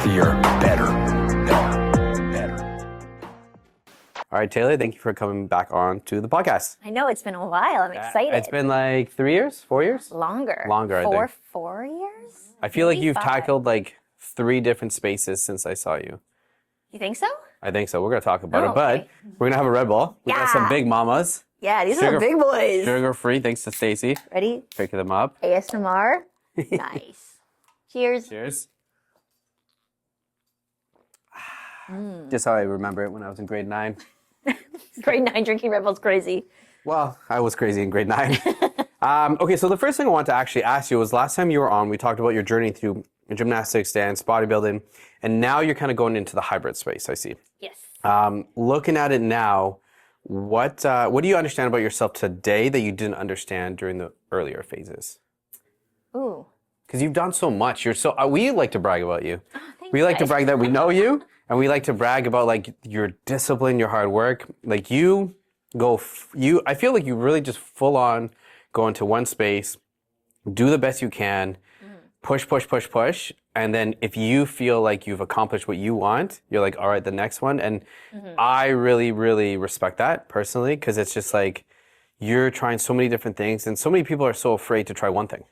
healthier, better, better, better. All right, Taylor, thank you for coming back on to the podcast. I know it's been a while. I'm excited. It's been like 3 years, 4 years? Longer. Longer, I think. 4 years? I feel like Maybe you've 5. tackled like 3 different spaces since I saw you. You think so? I think so. We're going to talk about Oh, it, but okay. we're going to have a Red Bull. We got some Yeah. big mamas. Yeah, these are the big boys. Sugar-free, thanks to Stacy. Ready? Picking them up. ASMR. Nice. Cheers. Cheers. Just how I remember it when I was in grade 9. Grade 9 drinking Red Bull's crazy. Well, I was crazy in grade 9. Okay, so the first thing I wanted to actually ask you was last time you were on, we talked about your journey through gymnastics, dance, bodybuilding, and now you're kind of going into the hybrid space, I see. Yes. Looking at it now, what do you understand about yourself today that you didn't understand during the earlier phases? Ooh. Because you've done so much. You're so. We like to brag about you. Thanks, We like to guys. brag that we know you, and we like to brag about like your discipline, your hard work. Like you go, I feel like you really just full on go into one space, do the best you can, push, push, push, push, and then if you feel like you've accomplished what you want, you're like, all right, the next one. And I really, really respect that personally because it's just like you're trying so many different things, and so many people are so afraid to try one thing.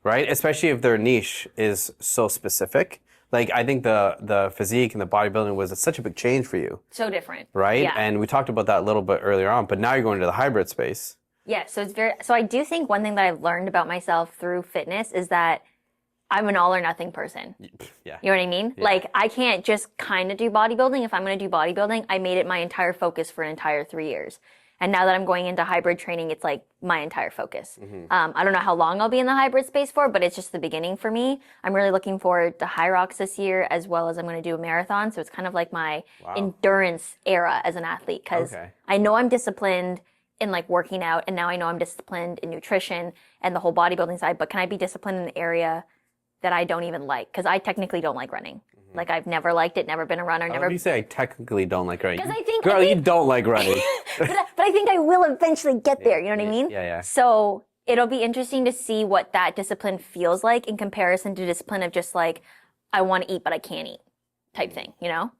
Right? Especially if their niche is so specific. Like, I think the physique and the bodybuilding was such a big change for you, So different. right? Yeah. And we talked about that a little bit earlier on, but now you're going to the hybrid space. Yeah, so so I do think one thing that I've learned about myself through fitness is that I'm an all or nothing person. Yeah. You know what I mean? Yeah. Like, I can't just kind of do bodybuilding. If I'm going to do bodybuilding, I made it my entire focus for an entire 3 years. And now that I'm going into hybrid training, it's like my entire focus. I don't know how long I'll be in the hybrid space for, but it's just the beginning for me. I'm really looking forward to High Rocks this year, as well as I'm going to do a marathon. So it's kind of like my endurance era as an athlete, because Okay. I know I'm disciplined in like working out, and now I know I'm disciplined in nutrition and the whole bodybuilding side, but can I be disciplined in an area that I don't even like? Because I technically don't like running. Like, I've never liked it, never been a runner, never. How do you say I technically don't like running? 'Cause I think- Girl, I think- you don't like running. but I think I will eventually get there. You know what I mean? Yeah, yeah. So it'll be interesting to see what that discipline feels like in comparison to discipline of just like, I want to eat, but I can't eat type thing, you know?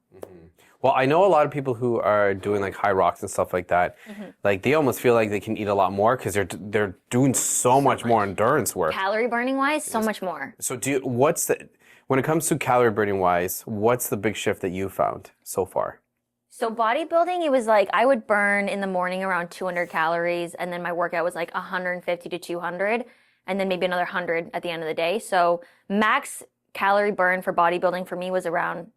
Well, I know a lot of people who are doing like high rocks and stuff like that. Like they almost feel like they can eat a lot more because they're doing so much more endurance work. Calorie burning wise, so much more. So when it comes to calorie burning wise, what's the big shift that you found so far? So bodybuilding, it was like I would burn in the morning around 200 calories, and then my workout was like 150 to 200, and then maybe another 100 at the end of the day. So max calorie burn for bodybuilding for me was around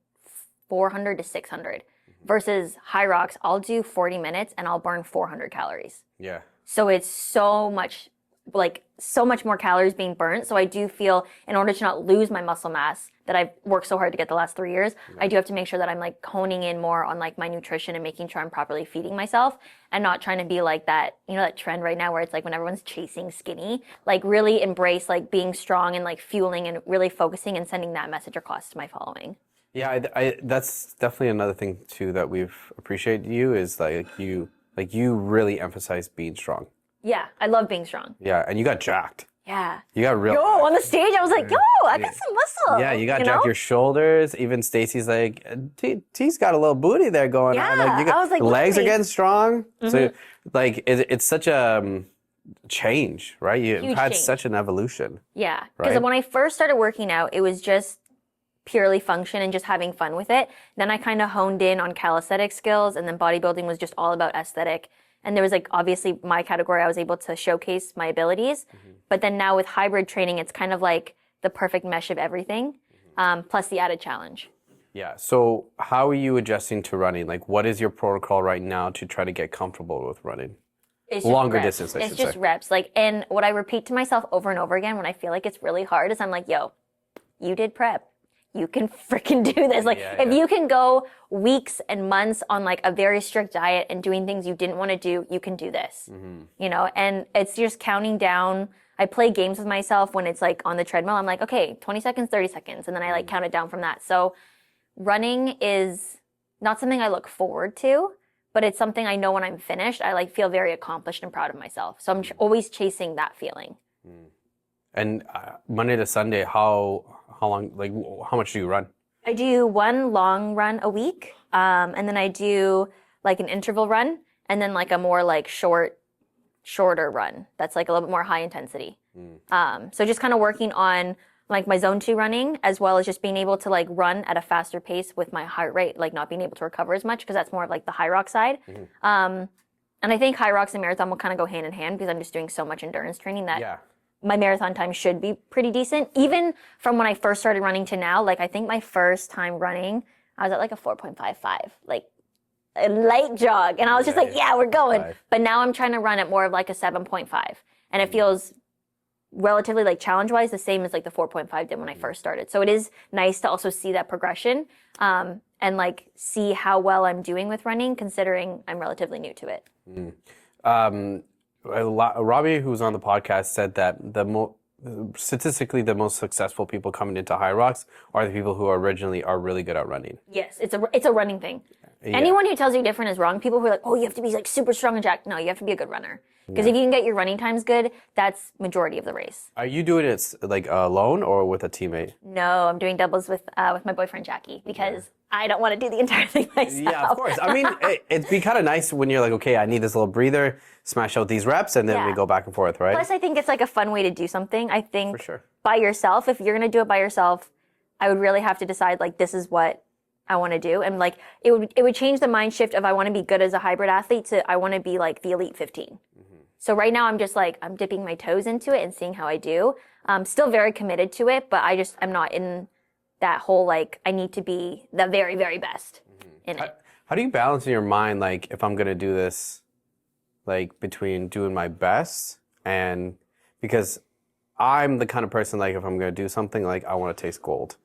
400 to 600 versus High Rocks. I'll do 40 minutes and I'll burn 400 calories. Yeah. So it's so much more calories being burnt. So I do feel in order to not lose my muscle mass that I've worked so hard to get the last 3 years, I do have to make sure that I'm like honing in more on like my nutrition and making sure I'm properly feeding myself and not trying to be like that, you know, that trend right now where it's like when everyone's chasing skinny, like really embrace like being strong and like fueling and really focusing and sending that message across to my following. Yeah, that's definitely another thing too that we've appreciated you is you really emphasize being strong. Yeah, I love being strong. Yeah, and you got jacked. Yeah. You got real. Yo, on the stage, I was like, yo, I got some muscle. Yeah, you got jacked your shoulders. Even Stacy's like, T's got a little booty there going on. Yeah, Like, I was like, look legs at are me. getting strong. So, like, it's such a change, right? You've Huge had change. such an evolution. Yeah, because Right. when I first started working out, it was just purely function and just having fun with it. Then I kind of honed in on calisthenic skills, and then bodybuilding was just all about aesthetic. And there was like, obviously my category, I was able to showcase my abilities. But then now with hybrid training, it's kind of like the perfect mesh of everything, plus the added challenge. Yeah. So, how are you adjusting to running? Like, what is your protocol right now to try to get comfortable with running? It's just Longer reps. distance, I It's should just say. reps. Like, and what I repeat to myself over and over again when I feel like it's really hard is I'm like, yo, you did prep. You can freaking do this. Like, Yeah, if yeah. you can go weeks and months on like a very strict diet and doing things you didn't want to do, you can do this. You know, and it's just counting down. I play games with myself when it's like on the treadmill. I'm like, okay, 20 seconds, 30 seconds. And then I like count it down from that. So running is not something I look forward to, but it's something I know when I'm finished, I like feel very accomplished and proud of myself. So I'm always chasing that feeling. And Monday to Sunday, how long? Like, how much do you run? I do one long run a week, and then I do like an interval run, and then like a more like shorter run that's like a little bit more high intensity. So just kind of working on like my zone 2 running, as well as just being able to like run at a faster pace with my heart rate, like not being able to recover as much, because that's more of like the high rock side. And I think high rocks and marathon will kind of go hand in hand, because I'm just doing so much endurance training that my marathon time should be pretty decent. Even from when I first started running to now, like I think my first time running, I was at like a 4.55, like a light jog. And I was just like, yeah, we're going. But now I'm trying to run at more of like a 7.5. And it feels relatively like challenge-wise the same as like the 4.5 did when I first started. So it is nice to also see that progression and like see how well I'm doing with running, considering I'm relatively new to it. Robbie, who's on the podcast, said that statistically the most successful people coming into High Rocks are the people who originally are really good at running. Yes, it's a running thing. Anyone who tells you different is wrong. People who are like, oh, you have to be like super strong and jacked. No, you have to be a good runner. Because if you can get your running times good, that's majority of the race. Are you doing it like alone or with a teammate? No, I'm doing doubles with my boyfriend Jackie, because I don't want to do the entire thing myself. Yeah, of course. I mean, it'd be kind of nice when you're like, okay, I need this little breather, smash out these reps, and then we go back and forth, right? Plus, I think it's like a fun way to do something. I think For sure. by yourself, if you're going to do it by yourself, I would really have to decide like, this is what I want to do. And like, it would change the mind shift of I want to be good as a hybrid athlete to I want to be like the elite 15. So right now I'm just like, I'm dipping my toes into it and seeing how I do. I'm still very committed to it, but I'm not in that whole, like, I need to be the very, very best in it. How do you balance in your mind, like, if I'm going to do this, like, between doing my best and, because I'm the kind of person, like, if I'm going to do something, like, I want to taste gold.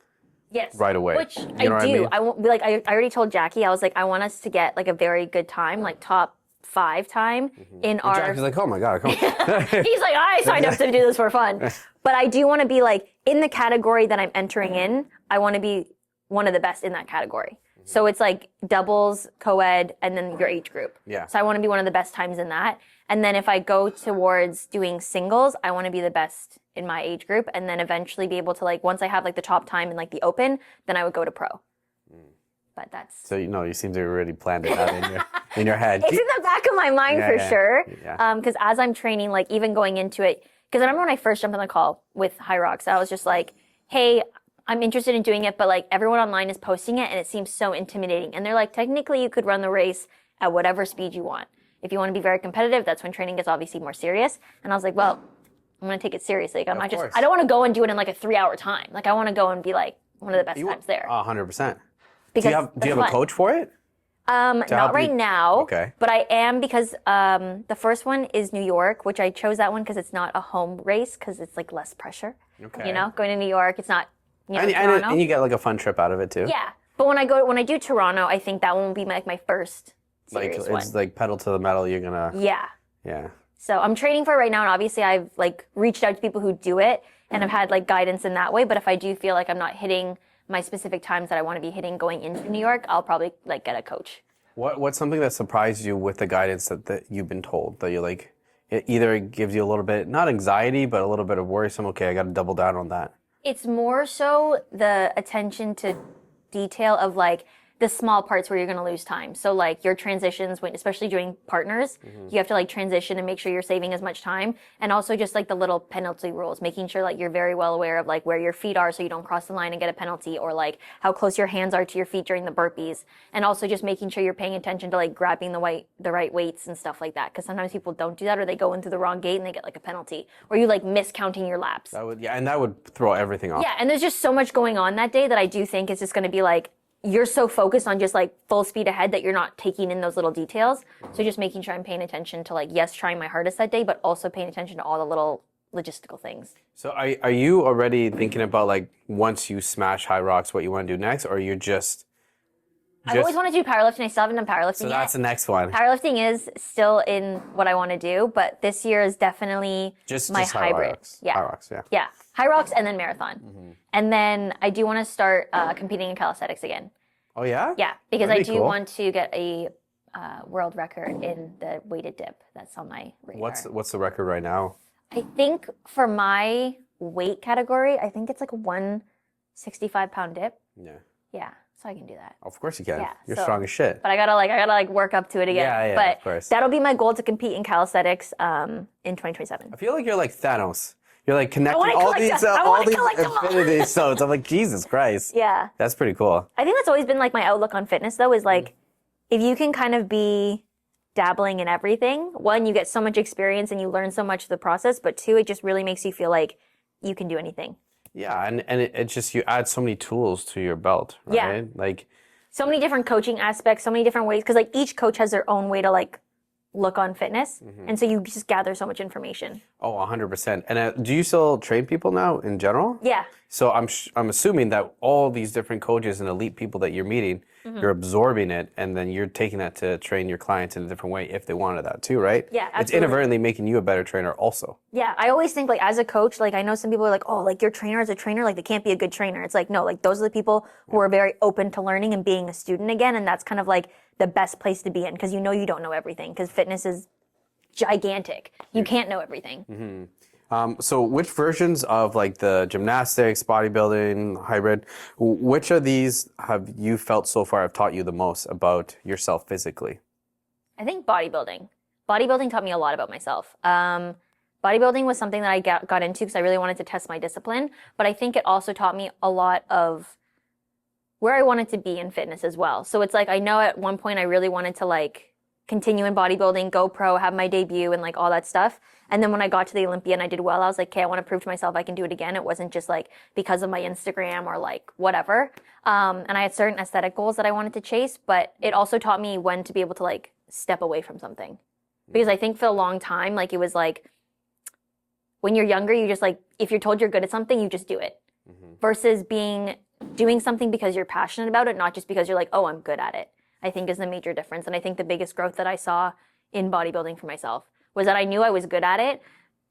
Yes. Right away. Which You know I what do. I mean? I won't be like, I already told Jackie, I was like, I want us to get like a very good time, like top 5 time in our. Jackie's like, oh my God, come on. He's like, I signed up to do this for fun. But I do want to be like, in the category that I'm entering in, I want to be one of the best in that category. So it's like doubles, co-ed, and then your age group. Yeah. So I want to be one of the best times in that. And then if I go towards doing singles, I want to be the best in my age group, and then eventually be able to, like, once I have like the top time in like the open, then I would go to pro. But that's. So, you seem to have already planned it out in your head. It's in the back of my mind for sure. Yeah. Because as I'm training, like even going into it, because I remember when I first jumped on the call with High Rocks, I was just like, hey, I'm interested in doing it, but like everyone online is posting it and it seems so intimidating. And they're like, technically you could run the race at whatever speed you want. If you want to be very competitive, that's when training gets obviously more serious. And I was like, well, I'm going to take it seriously. Like, I'm not just, I don't want to go and do it in like a 3-hour time. Like I want to go and be like one of the best times there. 100%. Because do you have a coach for it? Not right now. Okay. But I am, because the first one is New York, which I chose that one because it's not a home race, because it's like less pressure. Okay. You know, going to New York, it's not, Toronto. And you get like a fun trip out of it too. Yeah. But when I do Toronto, I think that one will be like my first serious one. It's like pedal to the metal. You're gonna. Yeah. Yeah. So I'm training for it right now, and obviously I've like reached out to people who do it, and I've had like guidance in that way. But if I do feel like I'm not hitting my specific times that I want to be hitting going into New York, I'll probably like get a coach. What's something that surprised you with the guidance that you've been told, that you like, it either gives you a little bit, not anxiety, but a little bit of worrisome, okay, I got to double down on that? It's more so the attention to detail of like the small parts where you're going to lose time. So like your transitions, when especially doing partners, you have to like transition and make sure you're saving as much time. And also just like the little penalty rules, making sure like you're very well aware of like where your feet are so you don't cross the line and get a penalty, or like how close your hands are to your feet during the burpees. And also just making sure you're paying attention to like grabbing the right weights and stuff like that. Cause sometimes people don't do that, or they go in through the wrong gate and they get like a penalty, or you like miscounting your laps. And that would throw everything off. Yeah. And there's just so much going on that day that I do think it's just going to be like, you're so focused on just like full speed ahead that you're not taking in those little details. So just making sure I'm paying attention to like, yes, trying my hardest that day, but also paying attention to all the little logistical things. So are you already thinking about like, once you smash High Rocks, what you want to do next, or you're just I've always wanted to do powerlifting. I still haven't done powerlifting So that's yet. the next one. Powerlifting is still in what I want to do, but this year is definitely my just hybrid. High Rocks. Yeah. High Rocks, yeah. Yeah. High Rocks and then marathon. And then I do want to start competing in calisthenics again. Oh yeah? Yeah, because That'd I be do cool. want to get a world record in the weighted dip. That's on my radar. What's the record right now? I think for my weight category, I think it's like a 165-pound dip. Yeah. Yeah, so I can do that. Of course you can. Yeah, You're so- strong as shit. But I gotta work up to it again. Yeah, but of course. that'll be my goal to compete in calisthenics in 2027. I feel like you're like Thanos. You're like connecting wanna all collect these them. I all wanna these collect them all. infinity stones. I'm like, Jesus Christ. Yeah. That's pretty cool. I think that's always been like my outlook on fitness though, is like if you can kind of be dabbling in everything, one, you get so much experience and you learn so much of the process, but two, it just really makes you feel like you can do anything. Yeah, and it's just you add so many tools to your belt, right? Yeah. Like So many different coaching aspects, so many different ways, because like each coach has their own way to like look on fitness. And so you just gather so much information. oh, 100%. And do you still train people now in general? Yeah. So I'm assuming that all these different coaches and elite people that you're meeting, you're absorbing it, and then you're taking that to train your clients in a different way if they wanted that too, right? Yeah, It's absolutely. inadvertently making you a better trainer also. Yeah, I always think like as a coach, like I know some people are like, oh, like your trainer is a trainer, like they can't be a good trainer. It's like, no, like those are the people who are very open to learning and being a student again. And that's kind of like the best place to be in because you know you don't know everything because fitness is gigantic. You can't know everything. So which versions of like the gymnastics, bodybuilding, hybrid, which of these have you felt so far have taught you the most about yourself physically? I think bodybuilding. Bodybuilding taught me a lot about myself. Bodybuilding was something that I got into because I really wanted to test my discipline, but I think it also taught me a lot of where I wanted to be in fitness as well. So it's like I know at one point I really wanted to like continue in bodybuilding, go pro, have my debut and like all that stuff. And then when I got to the Olympia and I did well, I was like, okay, I want to prove to myself I can do it again. It wasn't just like because of my Instagram or like whatever. And I had certain aesthetic goals that I wanted to chase, but it also taught me when to be able to like step away from something. Because I think for a long time, like it was like, when you're younger, you just like, if you're told you're good at something, you just do it. Versus doing something because you're passionate about it, not just because you're like, oh, I'm good at it, I think is the major difference. And I think the biggest growth that I saw in bodybuilding for myself was that I knew I was good at it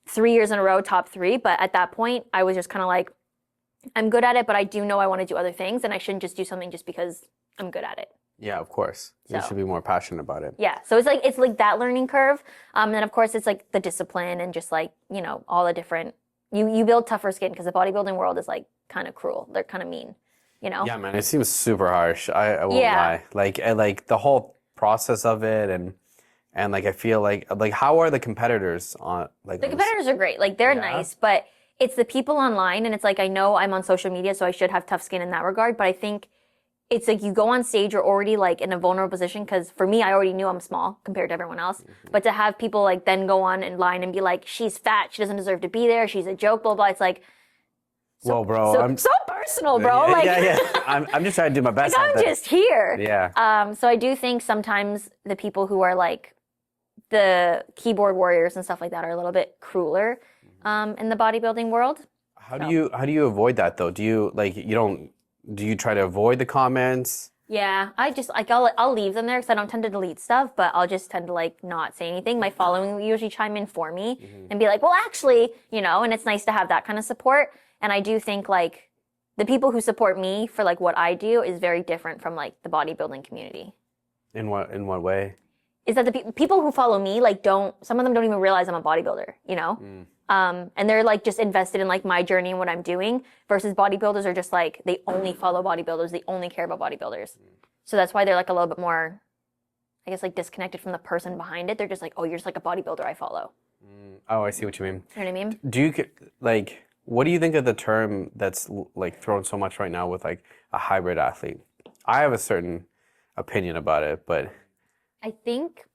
3 years in a row, top 3. But at that point, I was just kind of like, I'm good at it, but I do know I want to do other things. And I shouldn't just do something just because I'm good at it. Yeah, of course. You So- should be more passionate about it. Yeah. So it's like that learning curve. And then of course it's like the discipline and just like, you know, all the different, you build tougher skin because the bodybuilding world is like kind of cruel. They're kind of mean, you know? Yeah, man, it seems super harsh. I won't Yeah. lie. Like the whole process of it and like I feel like how are the competitors on like The competitors are great. Like they're Yeah. nice, but it's the people online and it's like, I know I'm on social media, so I should have tough skin in that regard. But I think it's like you go on stage, you're already like in a vulnerable position. Cause for me, I already knew I'm small compared to everyone else. But to have people like then go on in line and be like, she's fat, she doesn't deserve to be there, she's a joke, blah, blah. It's like, Well, bro, so, I'm so personal, bro. yeah, like, yeah. I'm just trying to do my best. like out I'm there. just here. Yeah. So I do think sometimes the people who are like the keyboard warriors and stuff like that are a little bit crueler in the bodybuilding world. How do you avoid that though? Do you do you try to avoid the comments? Yeah, I just like I'll leave them there because I don't tend to delete stuff, but I'll just tend to like not say anything. My following will usually chime in for me and be like, well, actually, you know, and it's nice to have that kind of support. And I do think like the people who support me for like what I do is very different from like the bodybuilding community. In what way? Is that the people who follow me like some of them don't even realize I'm a bodybuilder, you know? And they're like just invested in like my journey and what I'm doing versus bodybuilders are just like, they only follow bodybuilders. They only care about bodybuilders. So that's why they're like a little bit more, I guess, like disconnected from the person behind it. They're just like, oh, you're just like a bodybuilder I follow. Oh, I see what you mean. You know what I mean? Do you like what do you think of the term that's like thrown so much right now with like a hybrid athlete? I have a certain opinion about it, but I think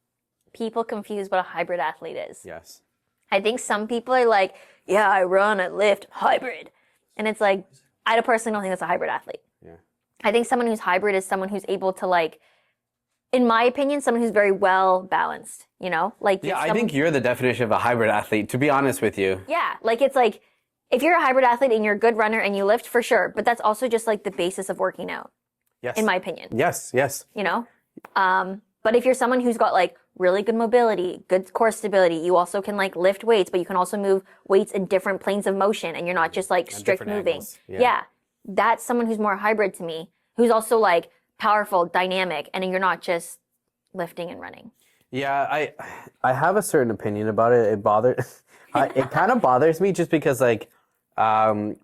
people confuse what a hybrid athlete is. yes. I think some people are like, yeah, I run, I lift, hybrid. And it's like, I personally don't think that's a hybrid athlete. Yeah. I think someone who's hybrid is someone who's able to like, in my opinion, someone who's very well balanced, you know? Like, Yeah, I think you're the definition of a hybrid athlete, to be honest with you. yeah, like it's like, if you're a hybrid athlete and you're a good runner and you lift, for sure. But that's also just like the basis of working out, Yes. in my opinion, Yes, yes. you know? But if you're someone who's got like really good mobility, good core stability, you also can like lift weights, but you can also move weights in different planes of motion and you're not just like strict different moving. angles, yeah. Yeah. That's someone who's more hybrid to me, who's also like powerful, dynamic, and you're not just lifting and running. Yeah, I have a certain opinion about it. It kind of bothers me just because like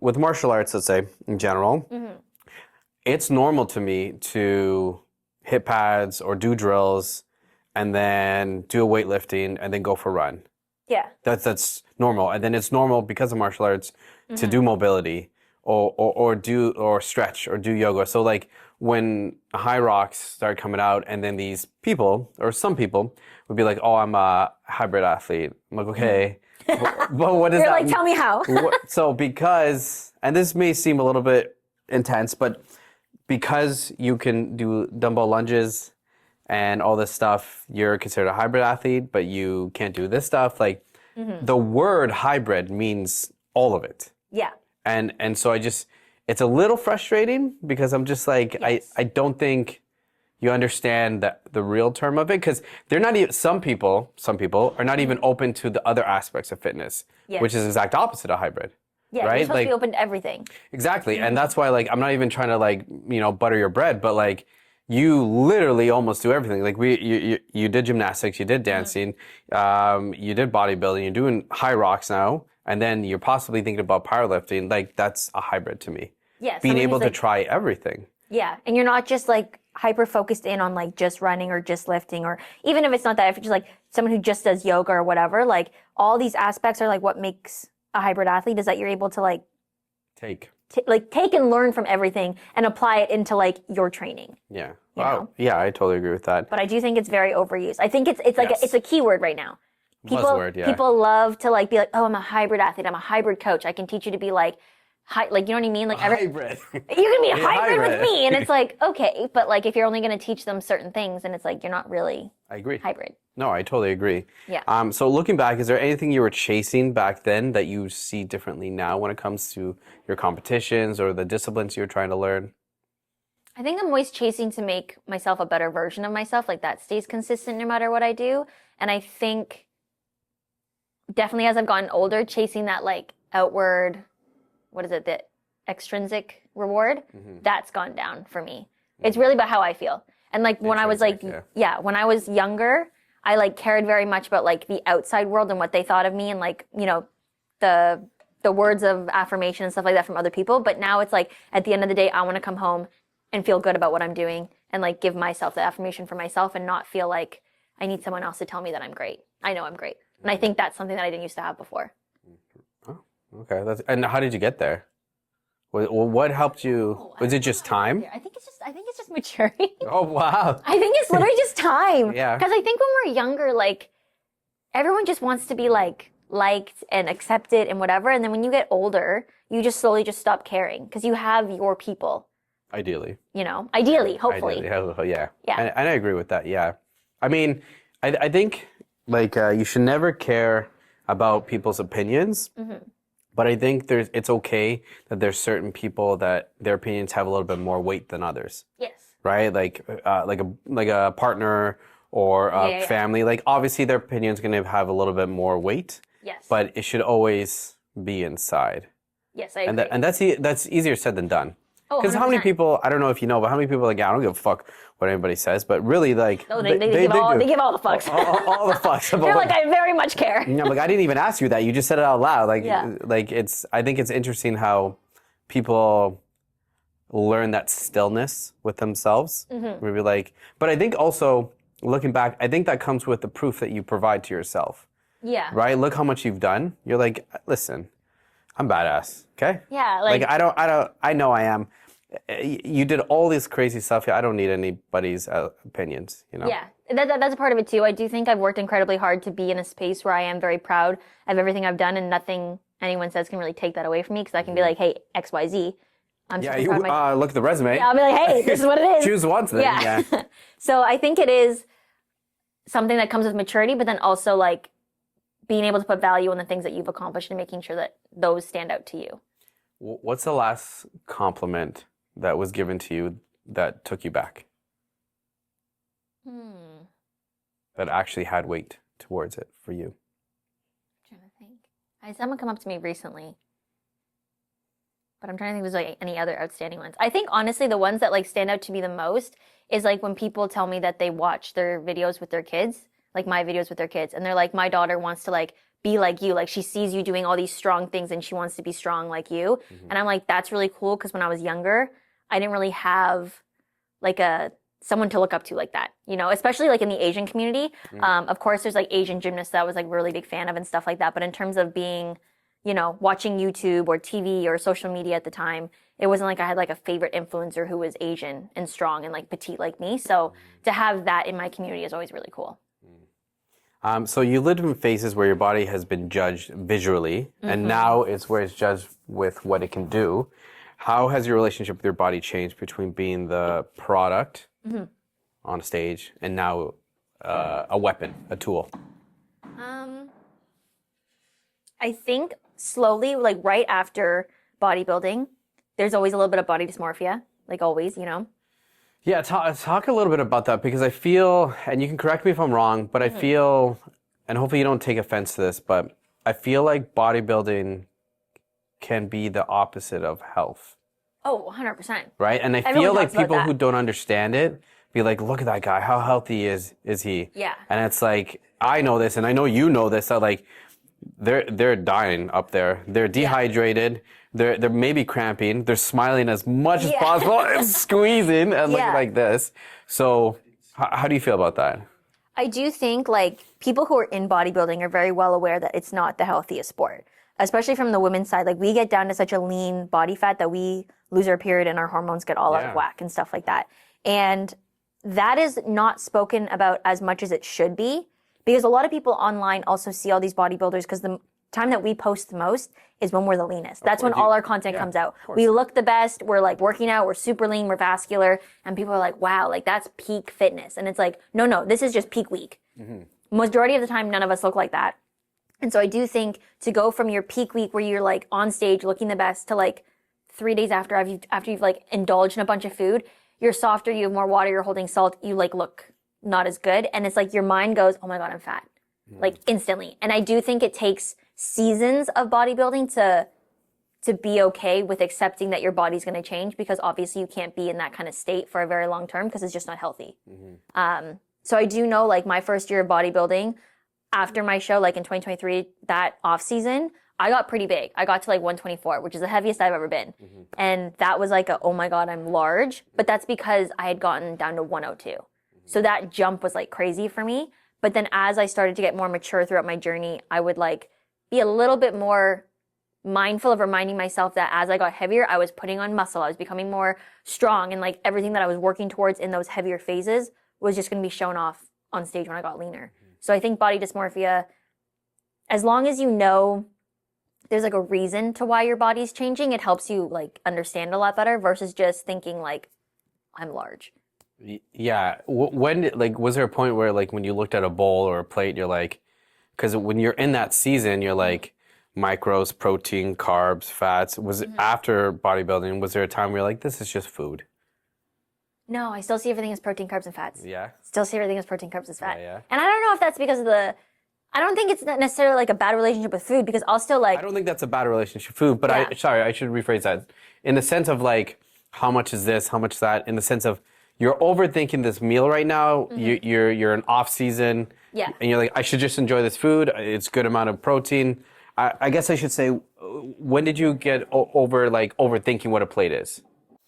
with martial arts, let's say in general, it's normal to me to hit pads or do drills and then do a weightlifting and then go for a run. Yeah. That's normal. And then it's normal because of martial arts to do mobility or stretch or do yoga. So like when high rocks start coming out and then these people or some people would be like, oh, I'm a hybrid athlete. I'm like, okay. but what does You're that like, mean? tell me how. So because, and this may seem a little bit intense, but because you can do dumbbell lunges and all this stuff, you're considered a hybrid athlete, but you can't do this stuff. Like the word hybrid means all of it. Yeah. And so it's a little frustrating because I'm just like, Yes. I don't think you understand the real term of it because they're not even, some people are not even open to the other aspects of fitness, Yes. which is the exact opposite of hybrid. Yeah, right? you're supposed to be open to everything. Exactly. And that's why like, I'm not even trying to like, butter your bread, but like, you literally almost do everything. Like you did gymnastics, you did dancing, you did bodybuilding, you're doing high rocks now, and then you're possibly thinking about powerlifting. Like that's a hybrid to me. Yeah. Being someone able who's, to like, try everything. Yeah, and you're not just like hyper focused in on like just running or just lifting, or even if it's not that, if it's just like someone who just does yoga or whatever, like all these aspects are like what makes a hybrid athlete is that you're able to like Take. take and learn from everything and apply it into like your training. Yeah. You Wow. know? Yeah, I totally agree with that. But I do think it's very overused. I think it's like Yes. it's a keyword right now. Buzzword, yeah. People love to like be like, oh, I'm a hybrid athlete. I'm a hybrid coach. I can teach you to be like, like you know what I mean? Like Hybrid. you can be a Yeah, hybrid with hybrid. me, and it's like okay, but like if you're only going to teach them certain things, then it's like you're not really I agree. hybrid. No, I totally agree. Yeah. So looking back, is there anything you were chasing back then that you see differently now when it comes to your competitions or the disciplines you're trying to learn? I think I'm always chasing to make myself a better version of myself. Like that stays consistent no matter what I do. And I think definitely as I've gotten older, chasing that like outward, what is it, the extrinsic reward, that's gone down for me. It's really about how I feel. And like when I was like, Intrinsic, when I was younger, I like cared very much about like the outside world and what they thought of me and like, the words of affirmation and stuff like that from other people. But now it's like at the end of the day, I want to come home and feel good about what I'm doing and like give myself the affirmation for myself and not feel like I need someone else to tell me that I'm great. I know I'm great. And I think that's something that I didn't used to have before. Oh, okay. And how did you get there? What helped you? Was it just time? I think it's just maturity. Oh, wow. I think it's literally just time. Yeah. Because I think when we're younger, like everyone just wants to be like liked and accepted and whatever. And then when you get older, you just slowly just stop caring because you have your people. Ideally. Ideally, hopefully. Ideally, yeah. Yeah. And I agree with that. Yeah. I mean, I think like you should never care about people's opinions. But I think it's okay that there's certain people that their opinions have a little bit more weight than others. Yes. Right? Like a partner or a family. Like obviously their opinion's going to have a little bit more weight. Yes. But it should always be inside. Yes, I agree. And that's easier said than done. Because 100%. how many people, I don't know if you know, but how many people are like, yeah, I don't give a fuck what anybody says, but really like No, they give all the fucks. all the fucks. They're like, I very much care. Yeah, like I didn't even ask you that. You just said it out loud. Like, Yeah. like I think it's interesting how people learn that stillness with themselves. Maybe like, but I think also looking back, I think that comes with the proof that you provide to yourself. Yeah. Right? Look how much you've done. You're like, listen, I'm badass. Okay? Yeah. Like I know I am. You did all this crazy stuff. I don't need anybody's opinions, Yeah, that's a part of it too. I do think I've worked incredibly hard to be in a space where I am very proud of everything I've done, and nothing anyone says can really take that away from me because I can be like, hey, X, Y, Z. I'm super proud of my. Look at the resume. Yeah, I'll be like, hey, this is what it is. Choose one thing. Yeah. So I think it is something that comes with maturity, but then also like being able to put value on the things that you've accomplished and making sure that those stand out to you. What's the last compliment that was given to you that took you back? That actually had weight towards it for you? I'm trying to think. I had someone come up to me recently, but I'm trying to think if there's like any other outstanding ones. I think honestly the ones that like stand out to me the most is like when people tell me that they watch their videos with their kids, like my videos with their kids, and they're like, my daughter wants to like be like you, like she sees you doing all these strong things and she wants to be strong like you. And I'm like, that's really cool because when I was younger, I didn't really have like someone to look up to like that, you know, especially like in the Asian community. Of course, there's like Asian gymnasts that I was like really big fan of and stuff like that. But in terms of being, you know, watching YouTube or TV or social media at the time, it wasn't like I had like a favorite influencer who was Asian and strong and like petite like me. So to have that in my community is always really cool. So you lived in phases where your body has been judged visually, and now it's where it's judged with what it can do. How has your relationship with your body changed between being the product on stage and now a weapon, a tool? I think slowly, like right after bodybuilding, there's always a little bit of body dysmorphia, like always, you know? Yeah, talk a little bit about that, because I feel, and you can correct me if I'm wrong, but I feel, and hopefully you don't take offense to this, but I feel like bodybuilding can be the opposite of health. Oh, 100%. Right? And I Everyone feel like talks about people that. who don't understand it be like, look at that guy, how healthy is he? Yeah. And it's like, I know this, and I know you know this, that like, they're dying up there. They're dehydrated. They're maybe cramping. They're smiling as much as possible and squeezing and looking like this. So how do you feel about that? I do think like people who are in bodybuilding are very well aware that it's not the healthiest sport, especially from the women's side. Like we get down to such a lean body fat that we lose our period and our hormones get all out of whack and stuff like that. And that is not spoken about as much as it should be, because a lot of people online also see all these bodybuilders, because the time that we post the most is when we're the leanest. That's when all our content comes out. We look the best. We're like working out. We're super lean. We're vascular. And people are like, wow, like that's peak fitness. And it's like, no, this is just peak week. Majority of the time, none of us look like that. And so I do think to go from your peak week where you're like on stage looking the best to like 3 days after you've like indulged in a bunch of food, you're softer, you have more water, you're holding salt, you like look not as good. And it's like your mind goes, oh my God, I'm fat. Like instantly. And I do think it takes seasons of bodybuilding to be okay with accepting that your body's going to change, because obviously you can't be in that kind of state for a very long term because it's just not healthy. So I do know like my first year of bodybuilding, after my show, like in 2023, that off season, I got pretty big. I got to like 124, which is the heaviest I've ever been. And that was like oh my God, I'm large. But that's because I had gotten down to 102. So that jump was like crazy for me. But then as I started to get more mature throughout my journey, I would like be a little bit more mindful of reminding myself that as I got heavier, I was putting on muscle. I was becoming more strong, and like everything that I was working towards in those heavier phases was just going to be shown off on stage when I got leaner. So I think body dysmorphia, as long as you know there's like a reason to why your body's changing, it helps you like understand a lot better versus just thinking like, I'm large. Yeah. When, like, was there a point where like when you looked at a bowl or a plate, you're like, because when you're in that season, you're like micros, protein, carbs, fats. Was it after bodybuilding, was there a time where you're like, this is just food? No, I still see everything as protein, carbs, and fats. Yeah. Still see everything as protein, carbs, and fat. Yeah. And I don't know if that's because of I don't think it's not necessarily like a bad relationship with food, because I'll still like. I don't think that's a bad relationship with food, but I should rephrase that. In the sense of like, how much is this, how much is that? In the sense of, you're overthinking this meal right now. You're in off season. Yeah. And you're like, I should just enjoy this food. It's good amount of protein. I guess I should say, when did you get overthinking what a plate is?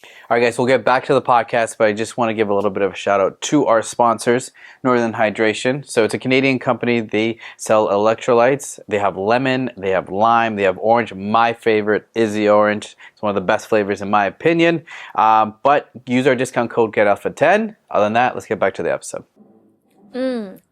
All right, guys, we'll get back to the podcast, but I just want to give a little bit of a shout out to our sponsors, Northern Hydration. So it's a Canadian company. They sell electrolytes. They have lemon, they have lime, they have orange. My favorite is the orange. It's one of the best flavors in my opinion. But use our discount code GetAlpha10. Other than that, let's get back to the episode.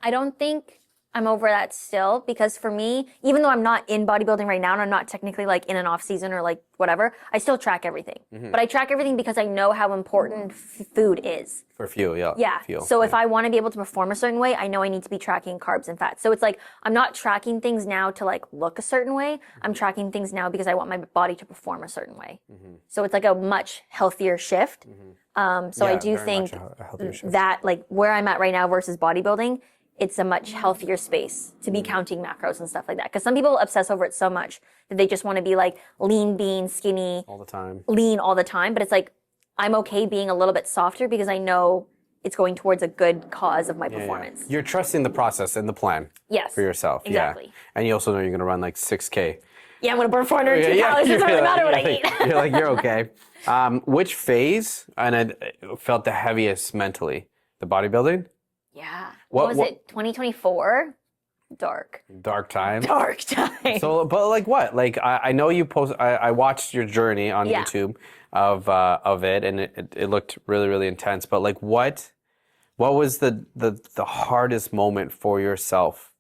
I don't think I'm over that still, because for me, even though I'm not in bodybuilding right now and I'm not technically like in an off season or like whatever, I still track everything. But I track everything because I know how important food is. For fuel, yeah. Yeah. Fuel. So if I want to be able to perform a certain way, I know I need to be tracking carbs and fats. So it's like, I'm not tracking things now to like look a certain way. I'm tracking things now because I want my body to perform a certain way. So it's like a much healthier shift. So I do think that like where I'm at right now versus bodybuilding, it's a much healthier space to be counting macros and stuff like that. Because some people obsess over it so much that they just want to be like lean, bean, skinny, all the time, lean all the time. But it's like, I'm okay being a little bit softer because I know it's going towards a good cause of my performance. You're trusting the process and the plan. Yes. For yourself. Exactly. Yeah. And you also know you're going to run like 6K. yeah, I'm gonna burn 402 calories. It doesn't really matter what I eat. You're like, you're okay. Which phase, and I felt the heaviest mentally? The bodybuilding? Yeah. What was it? 2024? Dark. Dark time? Dark time. So, but like what? Like, I know you post, I watched your journey on YouTube of it, and it looked really, really intense. But like, what was the hardest moment for yourself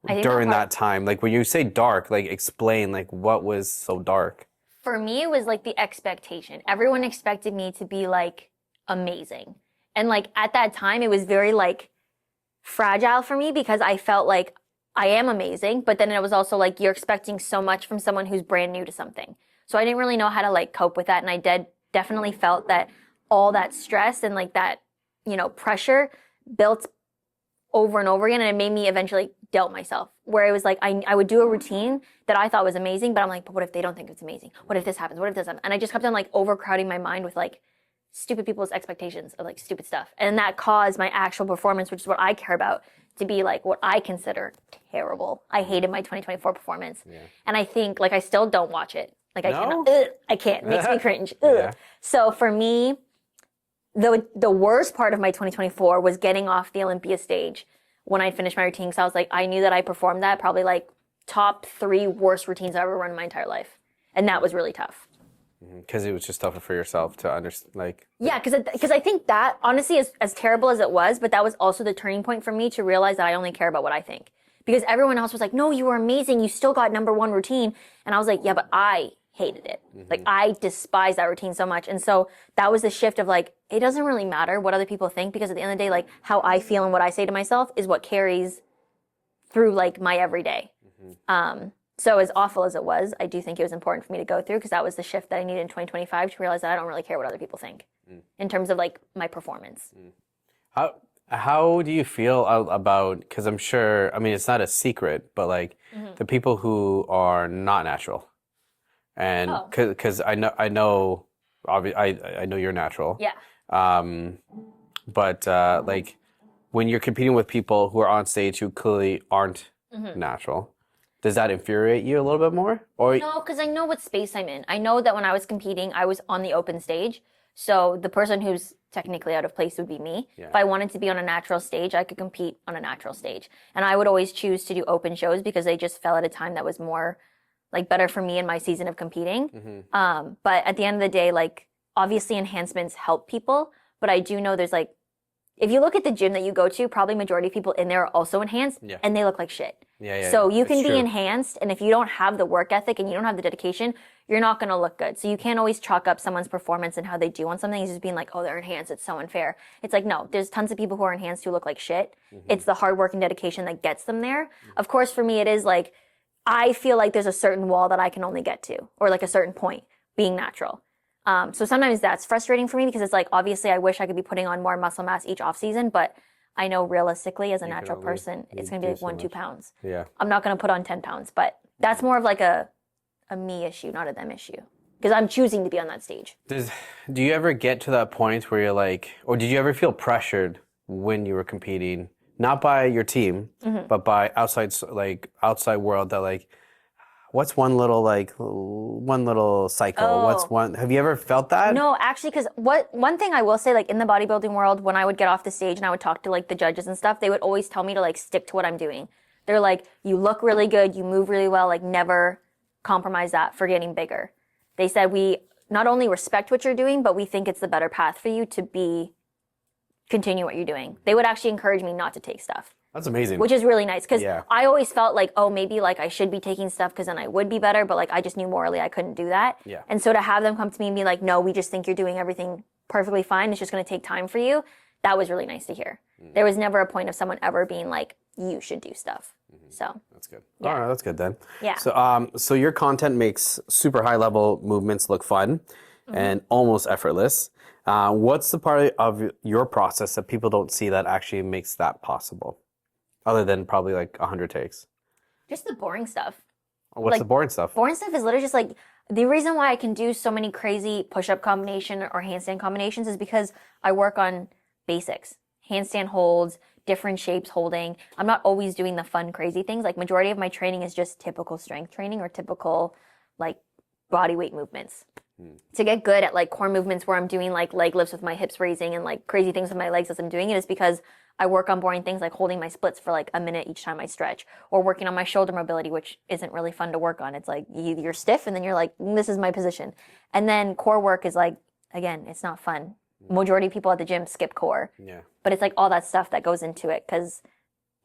during that time? Like, when you say dark, like, explain, like, what was so dark? For me, it was like the expectation. Everyone expected me to be like amazing. And like at that time, it was very like fragile for me because I felt like I am amazing, but then it was also like you're expecting so much from someone who's brand new to something. So I didn't really know how to like cope with that. And I definitely felt that all that stress and like that, pressure built over and over again. And it made me eventually doubt myself, where it was like I would do a routine that I thought was amazing, but I'm like, but what if they don't think it's amazing? What if this happens? What if this happens? And I just kept on like overcrowding my mind with like stupid people's expectations of like stupid stuff. And that caused my actual performance, which is what I care about, to be like what I consider terrible. I hated my 2024 performance. Yeah. And I think like I still don't watch it. Like I cannot, I can't. It makes me cringe. Yeah. So for me, the worst part of my 2024 was getting off the Olympia stage when I finished my routine. So I was like, I knew that I performed that probably like top 3 worst routines I've ever run in my entire life. And that was really tough. Because it was just tougher for yourself to understand, like... Yeah, because I think that, honestly, as terrible as it was, but that was also the turning point for me to realize that I only care about what I think. Because everyone else was like, no, you were amazing, you still got #1 routine. And I was like, yeah, but I hated it. Like, I despised that routine so much. And so that was the shift of like, it doesn't really matter what other people think, because at the end of the day, like, how I feel and what I say to myself is what carries through, like, my everyday. So as awful as it was, I do think it was important for me to go through, because that was the shift that I needed in 2025 to realize that I don't really care what other people think in terms of like my performance. How do you feel about, because I'm sure, I mean, it's not a secret, but like the people who are not natural, and because I know, I know you're natural. Yeah. But like when you're competing with people who are on stage who clearly aren't natural, does that infuriate you a little bit more? Or no, because I know what space I'm in. I know that when I was competing, I was on the open stage. So the person who's technically out of place would be me. Yeah. If I wanted to be on a natural stage, I could compete on a natural stage. And I would always choose to do open shows because they just fell at a time that was more like better for me in my season of competing. But at the end of the day, like obviously enhancements help people, but I do know there's like, if you look at the gym that you go to, probably majority of people in there are also enhanced and they look like shit. So you can be enhanced, and if you don't have the work ethic and you don't have the dedication, you're not going to look good. So you can't always chalk up someone's performance and how they do on something as just being like, oh, they're enhanced, it's so unfair. It's like, no, there's tons of people who are enhanced who look like shit. It's the hard work and dedication that gets them there. Of course, for me, it is like, I feel like there's a certain wall that I can only get to, or like a certain point being natural. So sometimes that's frustrating for me, because it's like, obviously I wish I could be putting on more muscle mass each off season, but I know realistically as a natural person, it's going to be like 1-2 pounds. Yeah. I'm not going to put on 10 pounds, but that's more of like a me issue, not a them issue, because I'm choosing to be on that stage. Do you ever get to that point where you're like, or did you ever feel pressured when you were competing, not by your team, but by outside world, that like, what's one little cycle? Have you ever felt that? No, actually, because one thing I will say, like in the bodybuilding world, when I would get off the stage and I would talk to like the judges and stuff, they would always tell me to like stick to what I'm doing. They're like, you look really good, you move really well, like never compromise that for getting bigger. They said, we not only respect what you're doing, but we think it's the better path for you to continue what you're doing. They would actually encourage me not to take stuff. That's amazing. Which is really nice, because I always felt like, oh, maybe like I should be taking stuff because then I would be better, but like I just knew morally I couldn't do that. Yeah. And so to have them come to me and be like, no, we just think you're doing everything perfectly fine, it's just going to take time for you, that was really nice to hear. There was never a point of someone ever being like, you should do stuff. So that's good. Yeah. All right, that's good then. Yeah. So your content makes super high level movements look fun and almost effortless. What's the part of your process that people don't see that actually makes that possible? Other than probably like 100 takes. Just the boring stuff. What's like, the boring stuff? Boring stuff is literally just like, the reason why I can do so many crazy push-up combination or handstand combinations is because I work on basics. Handstand holds, different shapes holding. I'm not always doing the fun, crazy things. Like majority of my training is just typical strength training or typical like body weight movements. To get good at like core movements where I'm doing like leg lifts with my hips raising and like crazy things with my legs as I'm doing it is because I work on boring things like holding my splits for like a minute each time I stretch, or working on my shoulder mobility, which isn't really fun to work on. It's like you're stiff and then you're like, this is my position. And then core work is like, again, it's not fun. Majority of people at the gym skip core. Yeah. But it's like all that stuff that goes into it because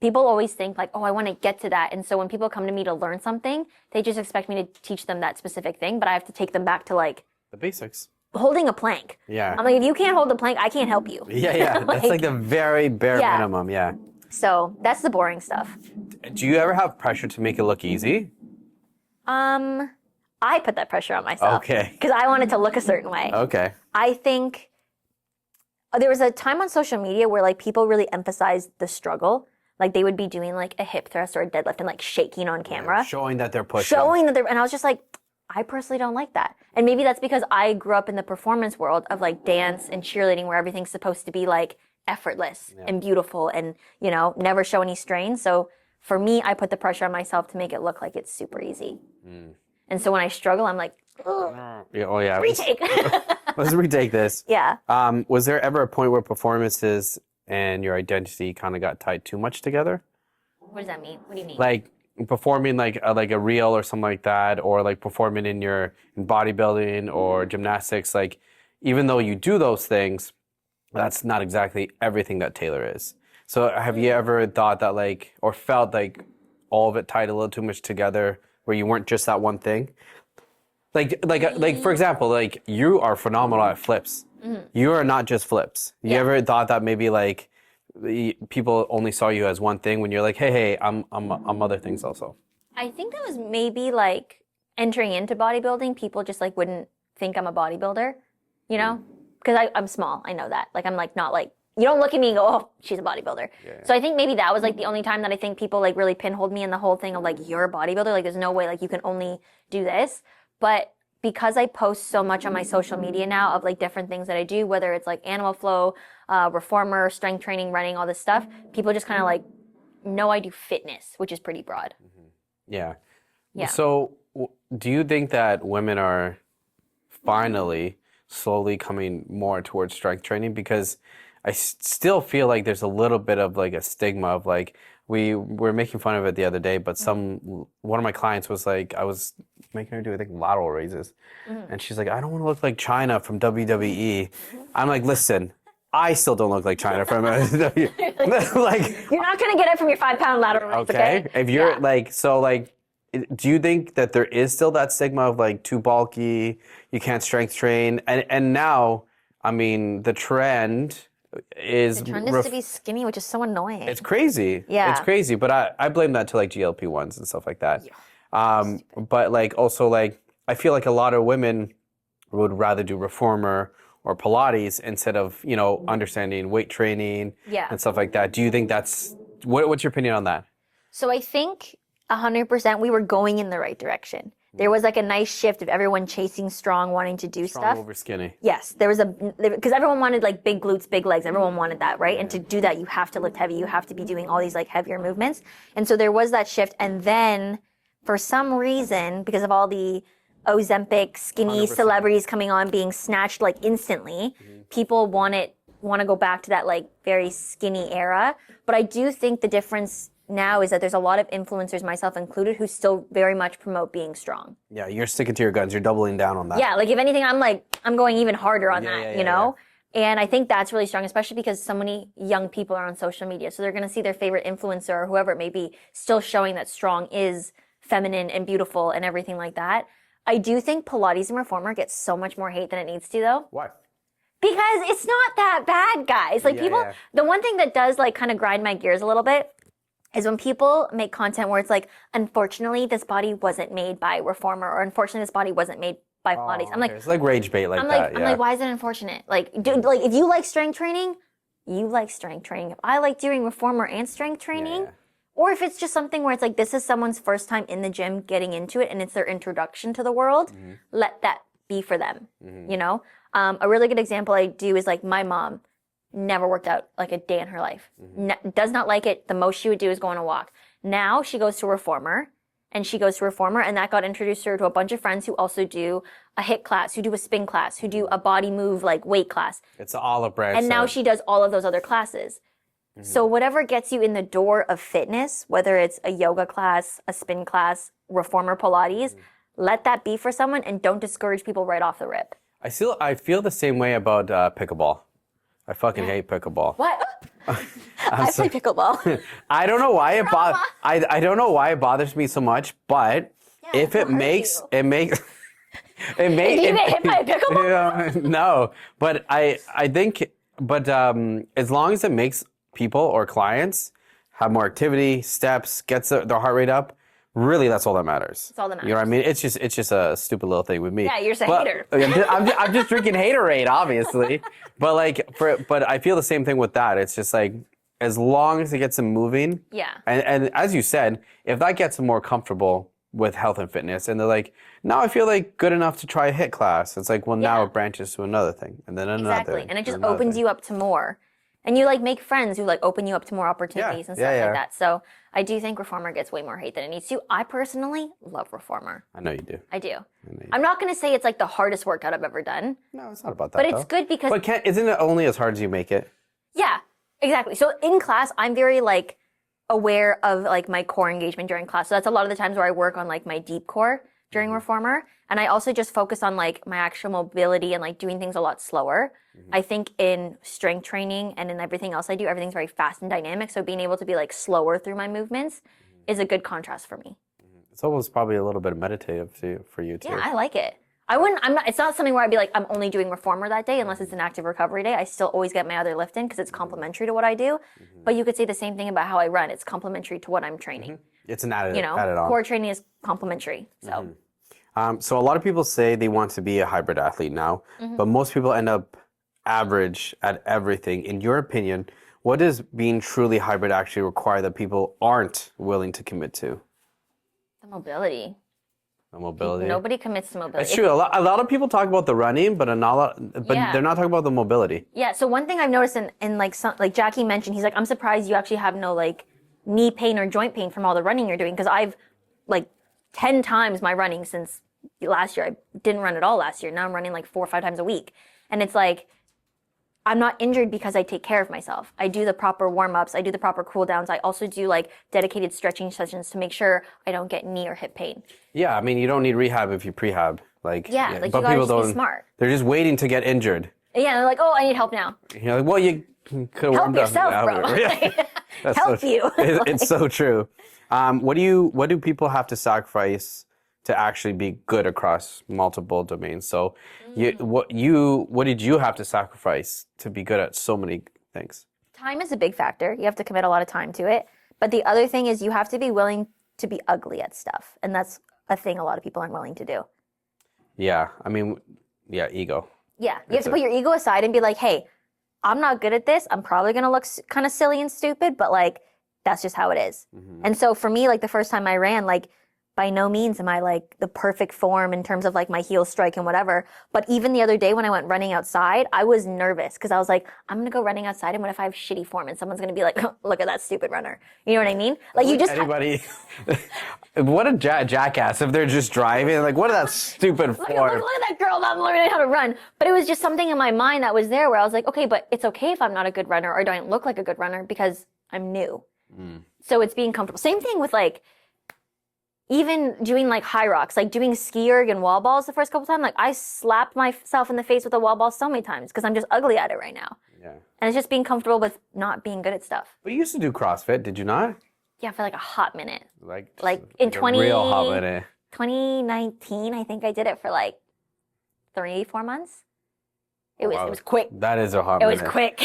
people always think like, oh, I want to get to that. And so when people come to me to learn something, they just expect me to teach them that specific thing, but I have to take them back to like The basics. holding a plank. Yeah. I'm like, if you can't hold the plank, I can't help you. Yeah. That's like the very bare minimum. Yeah. So that's the boring stuff. Do you ever have pressure to make it look easy? I put that pressure on myself. Okay. Because I want it to look a certain way. Okay. I think there was a time on social media where like people really emphasized the struggle. Like they would be doing like a hip thrust or a deadlift and like shaking on camera. Showing that they're pushing. And I was just like, I personally don't like that. And maybe that's because I grew up in the performance world of like dance and cheerleading where everything's supposed to be like effortless and beautiful and, you know, never show any strain. So for me, I put the pressure on myself to make it look like it's super easy. And so when I struggle, I'm like, retake. Let's retake this. Yeah. Was there ever a point where performances and your identity kind of got tied too much together? What does that mean? What do you mean? Like performing like a reel or something like that, or like performing in bodybuilding or gymnastics. Like even though you do those things, that's not exactly everything that Taylor is. So have you ever thought that like, or felt like all of it tied a little too much together, where you weren't just that one thing? Like for example, like you are phenomenal at flips. You are not just flips. You ever thought that maybe like people only saw you as one thing when you're like, hey, I'm other things also? I think that was maybe like entering into bodybuilding. People just like wouldn't think I'm a bodybuilder, you know, because I'm small. I know that. Like I'm like not like, you don't look at me and go, oh, she's a bodybuilder. Yeah. So I think maybe that was like the only time that I think people like really pinholed me in the whole thing of like, you're a bodybuilder. Like there's no way like you can only do this. But because I post so much on my social media now of like different things that I do, whether it's like animal flow, reformer, strength training, running, all this stuff, people just kind of like know I do fitness, which is pretty broad. Yeah. Yeah. So do you think that women are finally slowly coming more towards strength training? Because I still feel like there's a little bit of like a stigma of like, we were making fun of it the other day, but one of my clients was like, I was making her do, I think, lateral raises. And she's like, I don't want to look like China from WWE. I'm like, listen, I still don't look like China from WWE. Like, you're not going to get it from your 5-pound lateral raise, okay? If you're like, so like, do you think that there is still that stigma of like too bulky, you can't strength train? And now, I mean, the trend is to be skinny, which is so annoying. It's crazy. Yeah. It's crazy, but I blame that to like GLP-1s and stuff like that. Yeah. But like also like I feel like a lot of women would rather do reformer or Pilates instead of, you know, understanding weight training and stuff like that. Do you think that's what's your opinion on that? So I think 100% we were going in the right direction. There was like a nice shift of everyone chasing strong, wanting to do Strong stuff. over skinny. Yes, because everyone wanted like big glutes, big legs. Everyone wanted that, right? And to do that, you have to lift heavy. You have to be doing all these like heavier movements. And so there was that shift. And then for some reason, because of all the Ozempic skinny 100%. celebrities coming on, being snatched like instantly, people want to go back to that like very skinny era. But I do think the difference now is that there's a lot of influencers, myself included, who still very much promote being strong. Yeah, you're sticking to your guns. You're doubling down on that. Yeah, like if anything, I'm going even harder on that, you know? And I think that's really strong, especially because so many young people are on social media. So they're going to see their favorite influencer or whoever it may be still showing that strong is feminine and beautiful and everything like that. I do think Pilates and Reformer gets so much more hate than it needs to, though. Why? Because it's not that bad, guys. Like the one thing that does like kind of grind my gears a little bit is when people make content where it's like, unfortunately, this body wasn't made by Reformer, or unfortunately, this body wasn't made by Pilates. I'm like, it's like rage bait like I'm that. like, why is it unfortunate? Like, like if you like strength training, you like strength training. If I like doing Reformer and strength training, or if it's just something where it's like, this is someone's first time in the gym getting into it and it's their introduction to the world, let that be for them, you know? A really good example I do is like my mom. never worked out like a day in her life. Does not like it. The most she would do is go on a walk. Now she goes to a reformer, and that got introduced her to a bunch of friends who also do a HIIT class, who do a spin class, who do a body move like weight class. It's all a branch. And now she does all of those other classes. So whatever gets you in the door of fitness, whether it's a yoga class, a spin class, reformer Pilates, let that be for someone, and don't discourage people right off the rip. I feel the same way about pickleball. I fucking hate pickleball. What? I play pickleball. I don't know why I don't know why it bothers me so much, but if it makes you it makes get hit by a pickleball? No, but I think as long as it makes people or clients have more activity, steps, gets their heart rate up, really that's all that matters. That's all that matters. You know what I mean? It's just a stupid little thing with me. Yeah, you're just a hater. I'm just drinking haterade, obviously. But I feel the same thing with that. It's just like, as long as it gets them moving. Yeah. And as you said, if that gets them more comfortable with health and fitness, and they're like, now I feel like good enough to try a HIIT class. It's like, well, now it branches to another thing, and then another. Exactly, and it just opens you up to more. And you like make friends who like open you up to more opportunities and stuff like that. So I do think reformer gets way more hate than it needs to. I personally love reformer. I know you do. I do. I'm not going to say it's like the hardest workout I've ever done. No, it's not about that. But it's good because. But isn't it only as hard as you make it? Yeah, exactly. So in class, I'm very like aware of like my core engagement during class. So that's a lot of the times where I work on like my deep core during reformer. And I also just focus on like my actual mobility and like doing things a lot slower. I think in strength training and in everything else I do, everything's very fast and dynamic. So being able to be like slower through my movements is a good contrast for me. It's almost probably a little bit meditative for you too. Yeah, I like it. It's not something where I'd be like, I'm only doing reformer that day unless it's an active recovery day. I still always get my other lift in because it's complementary to what I do. But you could say the same thing about how I run. It's complementary to what I'm training. It's an added, added on. Core training is complementary. So. So a lot of people say they want to be a hybrid athlete now, but most people end up average at everything. In your opinion, what does being truly hybrid actually require that people aren't willing to commit to? The mobility. The mobility. Nobody commits to mobility. It's true. A lot of people talk about the running, but they're not talking about the mobility. Yeah. So one thing I've noticed in like like Jackie mentioned, he's like, I'm surprised you actually have no like knee pain or joint pain from all the running you're doing, because I've like 10 times my running since last year. I didn't run at all last year. Now I'm running like 4 or 5 times a week. And it's like, I'm not injured because I take care of myself. I do the proper warm-ups. I do the proper cool downs. I also do like dedicated stretching sessions to make sure I don't get knee or hip pain. Yeah. I mean, you don't need rehab if you prehab. Like, like you but gotta people just be don't. smart. They're just waiting to get injured. Yeah. They're like, oh, I need help now. You're like, well, you could have Help warmed up. yourself, bro. Yeah. Help you. It's so true. What do people have to sacrifice to actually be good across multiple domains? So, what did you have to sacrifice to be good at so many things? Time is a big factor. You have to commit a lot of time to it. But the other thing is you have to be willing to be ugly at stuff, and that's a thing a lot of people aren't willing to do. Yeah, I mean, ego. Yeah, you have to put your ego aside and be like, hey, I'm not good at this. I'm probably gonna look kind of silly and stupid, but like that's just how it is. And so for me, like the first time I ran, like by no means am I like the perfect form in terms of like my heel strike and whatever. But even the other day when I went running outside, I was nervous because I was like, I'm going to go running outside, and what if I have shitty form and someone's going to be like, look at that stupid runner. You know what I mean? Like you just anybody. What a jackass if they're just driving. Like, what is that stupid form? Look at that girl not learning how to run. But it was just something in my mind that was there where I was like, okay, but it's okay if I'm not a good runner or don't look like a good runner because I'm new. So it's being comfortable. Same thing with like, even doing like high rocks, like doing ski erg and wall balls the first couple times, like I slapped myself in the face with a wall ball so many times because I'm just ugly at it right now. Yeah. And it's just being comfortable with not being good at stuff. But you used to do CrossFit, did you not? Yeah, for like a hot minute. Like in a real hot minute. 2019, I think I did it for like 3-4 months. It was quick. That is a hot minute. It was quick.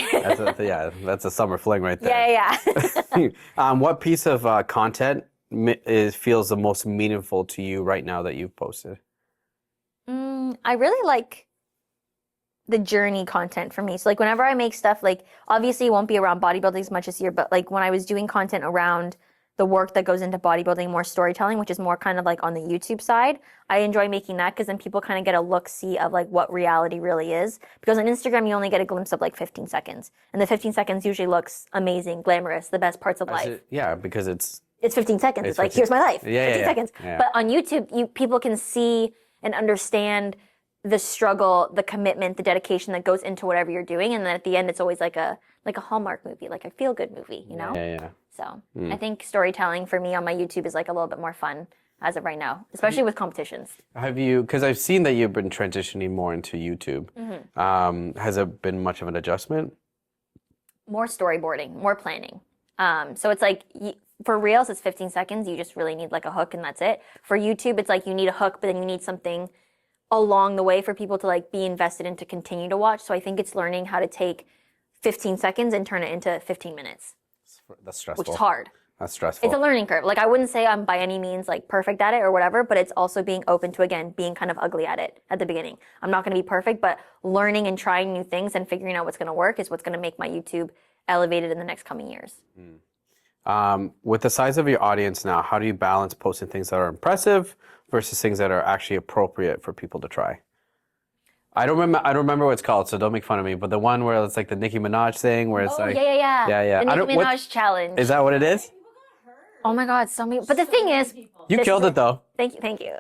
That's a summer fling right there. Yeah. What piece of content feels the most meaningful to you right now that you've posted? I really like the journey content for me. So like whenever I make stuff, like obviously it won't be around bodybuilding as much this year, but like when I was doing content around the work that goes into bodybuilding, more storytelling, which is more kind of like on the YouTube side. I enjoy making that because then people kind of get a look-see of like what reality really is. Because on Instagram, you only get a glimpse of like 15 seconds. And the 15 seconds usually looks amazing, glamorous, the best parts of life. Yeah, because it's 15 seconds. It's like, 15. here's my life. Yeah, 15 yeah, seconds. yeah. But on YouTube, people can see and understand the struggle, the commitment, the dedication that goes into whatever you're doing. And then at the end, it's always like a Hallmark movie, like a feel-good movie, you know? Yeah. So I think storytelling for me on my YouTube is like a little bit more fun as of right now, especially with competitions. Have you, because I've seen that you've been transitioning more into YouTube. Has it been much of an adjustment? More storyboarding, more planning. So it's like, for Reels, it's 15 seconds. You just really need like a hook and that's it. For YouTube, it's like you need a hook, but then you need something along the way for people to like be invested in to continue to watch. So I think it's learning how to take 15 seconds and turn it into 15 minutes. That's stressful. Which is hard. That's stressful. It's a learning curve. Like I wouldn't say I'm by any means like perfect at it or whatever, but it's also being open to, again, being kind of ugly at it at the beginning. I'm not going to be perfect, but learning and trying new things and figuring out what's going to work is what's going to make my YouTube elevated in the next coming years. With the size of your audience now, how do you balance posting things that are impressive versus things that are actually appropriate for people to try? I don't remember what it's called, so don't make fun of me. But the one where it's like the Nicki Minaj thing, where it's Oh, like yeah. The Nicki Minaj challenge. Is that what it is? Oh my God, so many. But the thing is, You killed it though. Thank you. Thank you.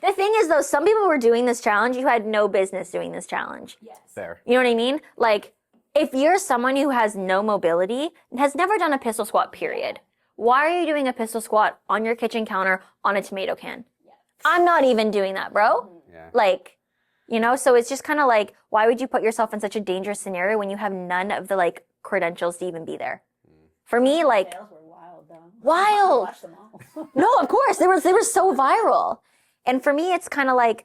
The thing is though, some people were doing this challenge who had no business doing this challenge. Yes. Fair. You know what I mean? Like, if you're someone who has no mobility and has never done a pistol squat, period, why are you doing a pistol squat on your kitchen counter on a tomato can? Yes. I'm not even doing that, bro. Yeah. Like, you know, so it's just kind of like, why would you put yourself in such a dangerous scenario when you have none of the like credentials to even be there? For me, like, Sales were wild though. Wild. I watched them all. no, of course, they were so viral. And for me, it's kind of like,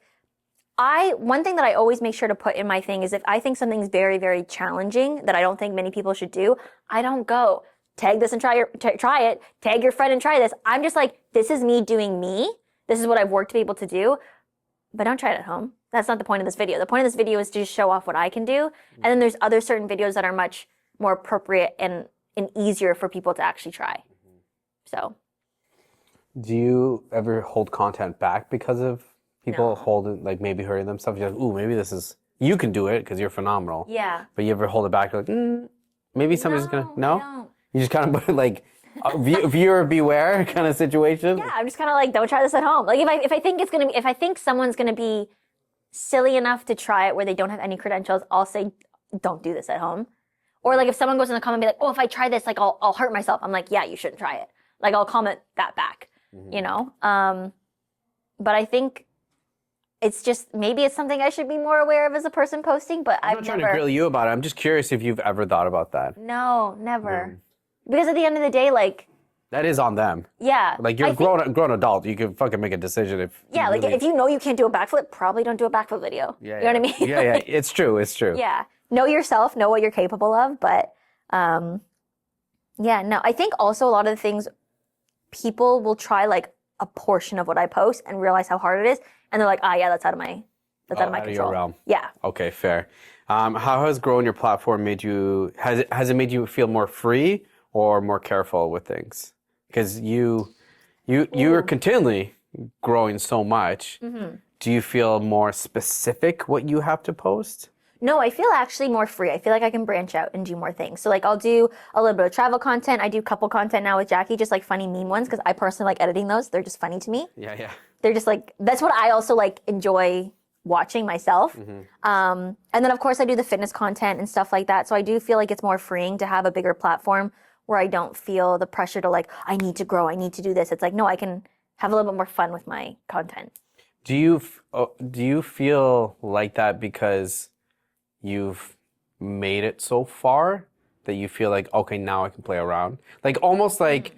one thing that I always make sure to put in my thing is if I think something's very, very challenging that I don't think many people should do, I don't go, tag this and try it, tag your friend and try this. I'm just like, this is me doing me. This is what I've worked to be able to do, but don't try it at home. That's not the point of this video. The point of this video is to just show off what I can do. And then there's other certain videos that are much more appropriate and easier for people to actually try. So. Do you ever hold content back because of people No. holding, like maybe hurting themselves? You're like, ooh, maybe this is, you can do it because you're phenomenal. Yeah. But you ever hold it back? You're like, maybe somebody's gonna, no? I don't. You just kind of put like, viewer beware kind of situation? Yeah, I'm just kind of like, don't try this at home. Like if I think someone's gonna be silly enough to try it where they don't have any credentials, I'll say, don't do this at home. Or like if someone goes in the comment and be like, oh, if I try this, like I'll hurt myself. I'm like, yeah, you shouldn't try it. Like I'll comment that back, you know? But I think it's just, maybe it's something I should be more aware of as a person posting, but I'm not trying to grill you about it. I'm just curious if you've ever thought about that. No, never. Because at the end of the day, like, That is on them. yeah. Like you're a grown adult. You can fucking make a decision if Yeah, you like really- if you know you can't do a backflip, probably don't do a backflip video. Yeah, you know what I mean? Yeah, yeah. It's true. It's true. Yeah. Know yourself, know what you're capable of, but yeah, no. I think also a lot of the things people will try like a portion of what I post and realize how hard it is, and they're like, yeah, that's out of my out of your control. realm. Yeah. Okay, fair. How has growing your platform made you? Has it made you feel more free or more careful with things? Because you are continually growing so much. Mm-hmm. Do you feel more specific what you have to post? No, I feel actually more free. I feel like I can branch out and do more things. So like I'll do a little bit of travel content. I do couple content now with Jackie, just like funny meme ones, because I personally like editing those. They're just funny to me. Yeah, yeah. They're just like, that's what I also like enjoy watching myself. And then of course I do the fitness content and stuff like that. So I do feel like it's more freeing to have a bigger platform where I don't feel the pressure to like, I need to grow, I need to do this. It's like, no, I can have a little bit more fun with my content. Do you feel like that because you've made it so far that you feel like, okay, now I can play around? Like almost like,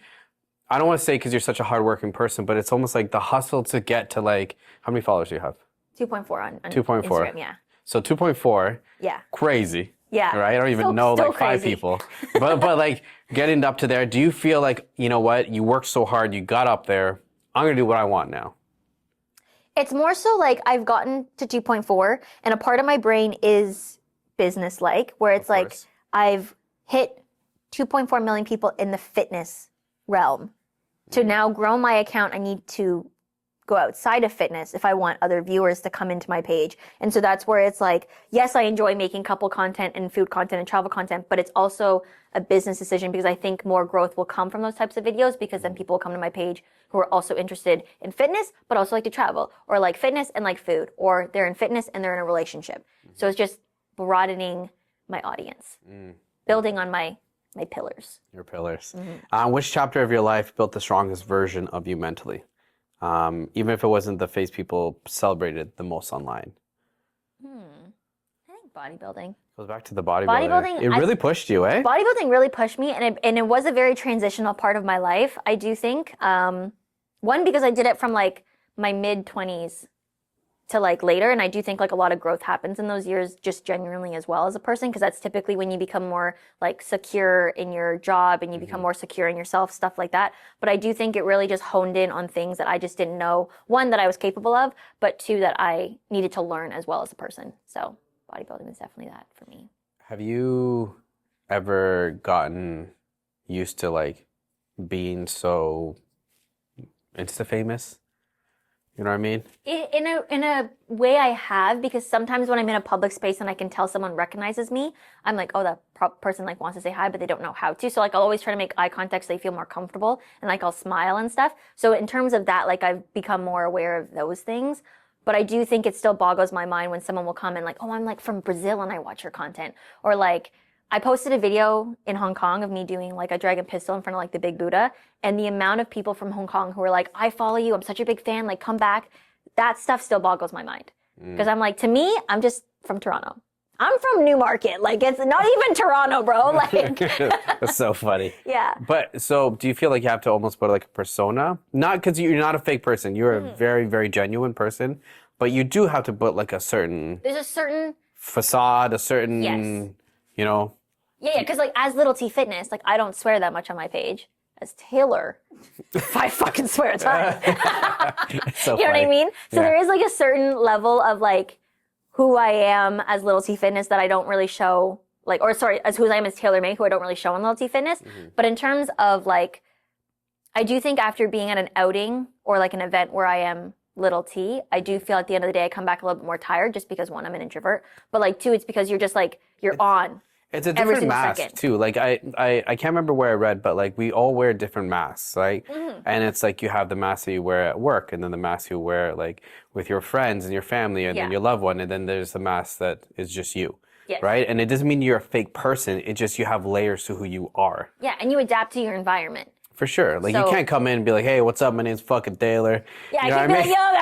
I don't want to say because you're such a hardworking person, but it's almost like the hustle to get to like, how many followers do you have? 2.4 on 2.4. Instagram, yeah. So 2.4, Yeah. crazy. Yeah. Right? I don't even Still- know still like five crazy. people. But like getting up to there, do you feel like, you know what, you worked so hard, you got up there, I'm going to do what I want now? It's more so like I've gotten to 2.4 and a part of my brain is business-like, where it's like course. I've hit 2.4 million people in the fitness realm. To now grow my account, I need to go outside of fitness if I want other viewers to come into my page. And so that's where it's like, yes, I enjoy making couple content and food content and travel content, but it's also a business decision because I think more growth will come from those types of videos because then people will come to my page who are also interested in fitness, but also like to travel, or like fitness and like food, or they're in fitness and they're in a relationship. So it's just broadening my audience, building on my pillars. Your pillars. Which chapter of your life built the strongest version of you mentally? Even if it wasn't the face people celebrated the most online. I think bodybuilding. Goes back to the bodybuilding. Bodybuilding, It really pushed you, eh? Bodybuilding really pushed me, and it was a very transitional part of my life, I do think. One, because I did it from like my mid-20s to like later, and I do think like a lot of growth happens in those years just genuinely as well as a person, because that's typically when you become more like secure in your job and you become more secure in yourself, stuff like that. But I do think it really just honed in on things that I just didn't know, one, that I was capable of, but two, that I needed to learn as well as a person. So bodybuilding was definitely that for me. Have you ever gotten used to like being so Insta famous? You know what I mean? In a way I have, because sometimes when I'm in a public space and I can tell someone recognizes me, I'm like, oh, that person like wants to say hi, but they don't know how to. So like I'll always try to make eye contact so they feel more comfortable, and like I'll smile and stuff. So in terms of that, like I've become more aware of those things. But I do think it still boggles my mind when someone will come and like, oh, I'm like from Brazil and I watch your content. Or like, I posted a video in Hong Kong of me doing like a dragon pistol in front of like the big Buddha. And the amount of people from Hong Kong who were like, I follow you, I'm such a big fan, like come back. That stuff still boggles my mind. Because I'm like, to me, I'm just from Toronto. I'm from Newmarket. Like, it's not even Toronto, bro. Like, That's so funny. yeah. But so do you feel like you have to almost put like a persona? Not because you're not a fake person. You're a very, very genuine person. But you do have to put like a certain There's a certain facade, a certain, Yes. you know. Yeah, because like as Little T Fitness, like I don't swear that much on my page. As Taylor, I fucking swear a ton. It's so You know what I funny. mean? So Yeah. there is like a certain level of like who I am as Little T Fitness that I don't really show, like, or sorry, as who I am as Taylor May, who I don't really show on Little T Fitness. But in terms of like, I do think after being at an outing or like an event where I am Little T, I do feel at the end of the day I come back a little bit more tired just because one, I'm an introvert, but like two, it's because you're just like, you're on. It's a every different single mask second. too. Like I can't remember where I read, but like we all wear different masks, right? And it's like you have the mask that you wear at work, and then the mask you wear like with your friends and your family, and then Yeah. your loved one, and then there's the mask that is just you, Yes. right? And it doesn't mean you're a fake person. It just you have layers to who you are. Yeah, and you adapt to your environment. For sure. Like you So- can't come in and be like, "Hey, what's up? My name's fucking Taylor." Yeah, You know I what can't be like, yo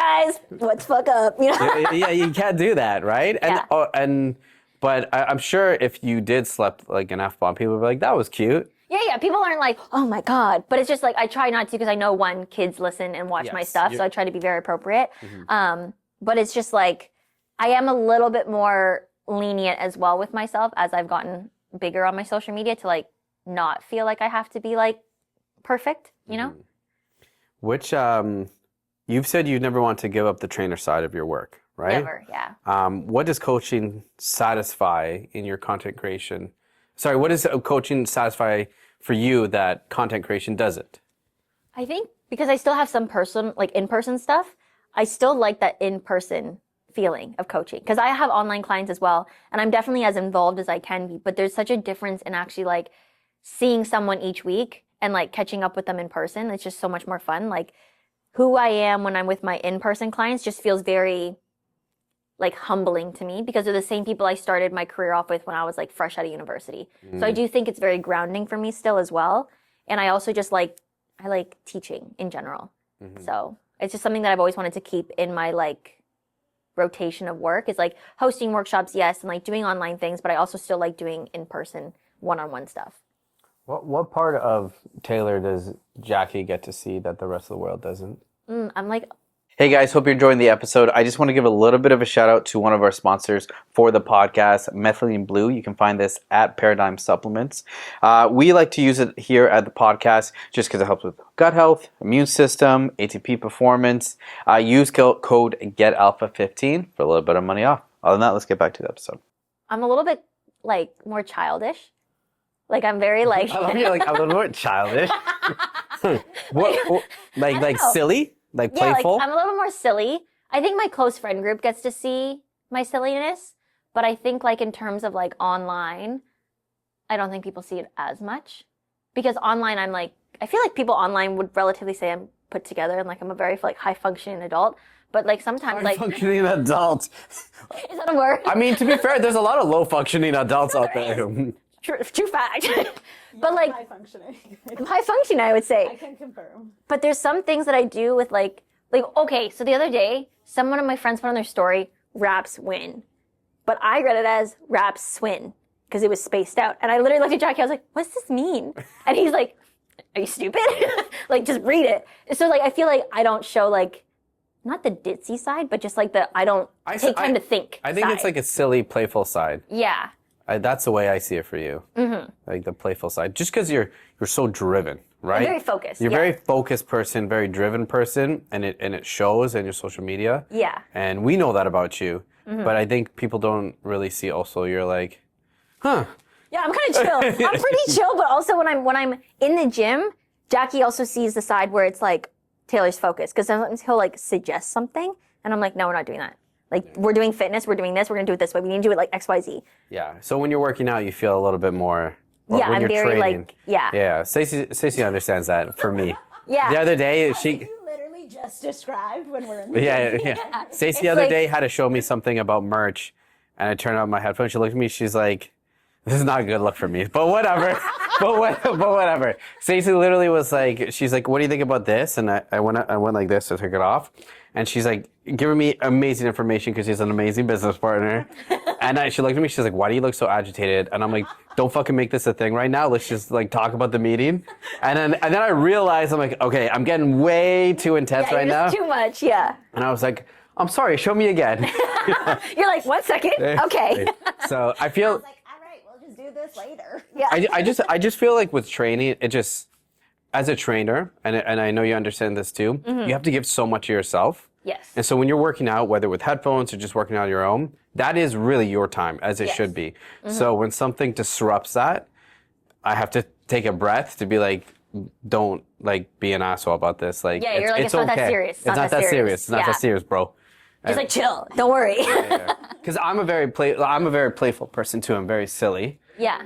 guys, what's fuck up? You know? yeah, you can't do that, right? Yeah. But I'm sure if you did slap like an F-bomb, people would be like, "That was cute." Yeah, people aren't like, oh my God. But it's just like, I try not to because I know one, kids listen and watch my Yes, stuff. So I try to be very appropriate. But it's just like, I am a little bit more lenient as well with myself as I've gotten bigger on my social media to like not feel like I have to be like perfect, you know? Which you've said you never want to give up the trainer side of your work, right? Never, yeah. What does coaching satisfy in your content creation? Sorry, what does coaching satisfy for you that content creation doesn't? I think because I still have some in-person stuff, I still like that in-person feeling of coaching because I have online clients as well, and I'm definitely as involved as I can be, but there's such a difference in actually like seeing someone each week and like catching up with them in person. It's just so much more fun. Like who I am when I'm with my in-person clients just feels very like humbling to me because they're the same people I started my career off with when I was like fresh out of university. So I do think it's very grounding for me still as well. And I also just I like teaching in general. So it's just something that I've always wanted to keep in my like rotation of work. It's like hosting workshops, yes, and like doing online things, but I also still like doing in-person one-on-one stuff. What part of Taylor does Jackie get to see that the rest of the world doesn't? I'm like, Hey guys, hope you're enjoying the episode. I just want to give a little bit of a shout out to one of our sponsors for the podcast, Methylene Blue. You can find this at Paradigm Supplements. We like to use it here at the podcast just because it helps with gut health, immune system, ATP performance. Use code GETALPHA15 for a little bit of money off. Other than that, let's get back to the episode. I'm a little bit like more childish. Like I'm very like. I love you like a little bit childish. Like silly, like Yeah, playful. like I'm a little more silly. I think my close friend group gets to see my silliness, but I think like in terms of like online, I don't think people see it as much because online I'm like I feel like people online would relatively say I'm put together and like I'm a very like high functioning adult, but like sometimes like functioning adult. is that a word? I mean, to be fair, there's a lot of low functioning adults out there. True fact. But like High functioning. high functioning, I would say. I can confirm. But there's some things that I do with like okay, so the other day, one of my friends put on their story, raps win. But I read it as raps swin because it was spaced out. And I literally looked at Jackie, I was like, what's this mean? And he's like, are you stupid? Like, just read it. So like, I feel like I don't show like, not the ditzy side, but just like I don't take time to think. I think it's like a silly, playful side. Yeah. That's the way I see it for you. Mm-hmm. Like the playful side. Just because you're so driven, right? I'm very focused. You're a yeah. very focused person, very driven person, and it shows in your social media. Yeah. And we know that about you. Mm-hmm. But I think people don't really see also you're like, huh. Yeah, I'm kind of chill. I'm pretty chill, but also when I'm in the gym, Jackie also sees the side where it's like Taylor's focused because sometimes he'll like suggest something, and I'm like, no, we're not doing that. Like we're doing fitness, we're doing this, we're gonna do it this way. We need to do it like X, Y, Z. Yeah. So when you're working out, you feel a little bit more. Or Yeah, when I'm you're very training. like yeah. Yeah. Stacey understands that for me. Yeah. The other day she. You literally just described when we're in the Yeah. Stacey the It's other like- day had to show me something about merch, and I turned on my headphones. She looked at me. She's like, "This is not a good look for me." But whatever. but whatever. Stacey literally was like, she's like, "What do you think about this?" And I went like this to take it off, and she's like giving me amazing information because she's an amazing business partner. And she looked at me. She's like, "Why do you look so agitated?" And I'm like, "Don't fucking make this a thing right now. Let's just like talk about the meeting." And then I realized I'm like, okay, I'm getting way too intense Yeah, right you're now. just too much, yeah. And I was like, I'm sorry, show me again. You're like, 1 second, okay. So I feel, like, all right, we'll just do this later. Yeah. I just feel like with training, it just, as a trainer, and I know you understand this too, you have to give so much of yourself. Yes. And so when you're working out, whether with headphones or just working out on your own, that is really your time, as it Yes. should be. So when something disrupts that, I have to take a breath to be like, don't like be an asshole about this. Like, Yeah, you're like, it's not that serious. It's not that serious. It's not Yeah. that serious, bro. Just like chill, don't worry. Because I'm a very playful person too. I'm very silly. Yeah.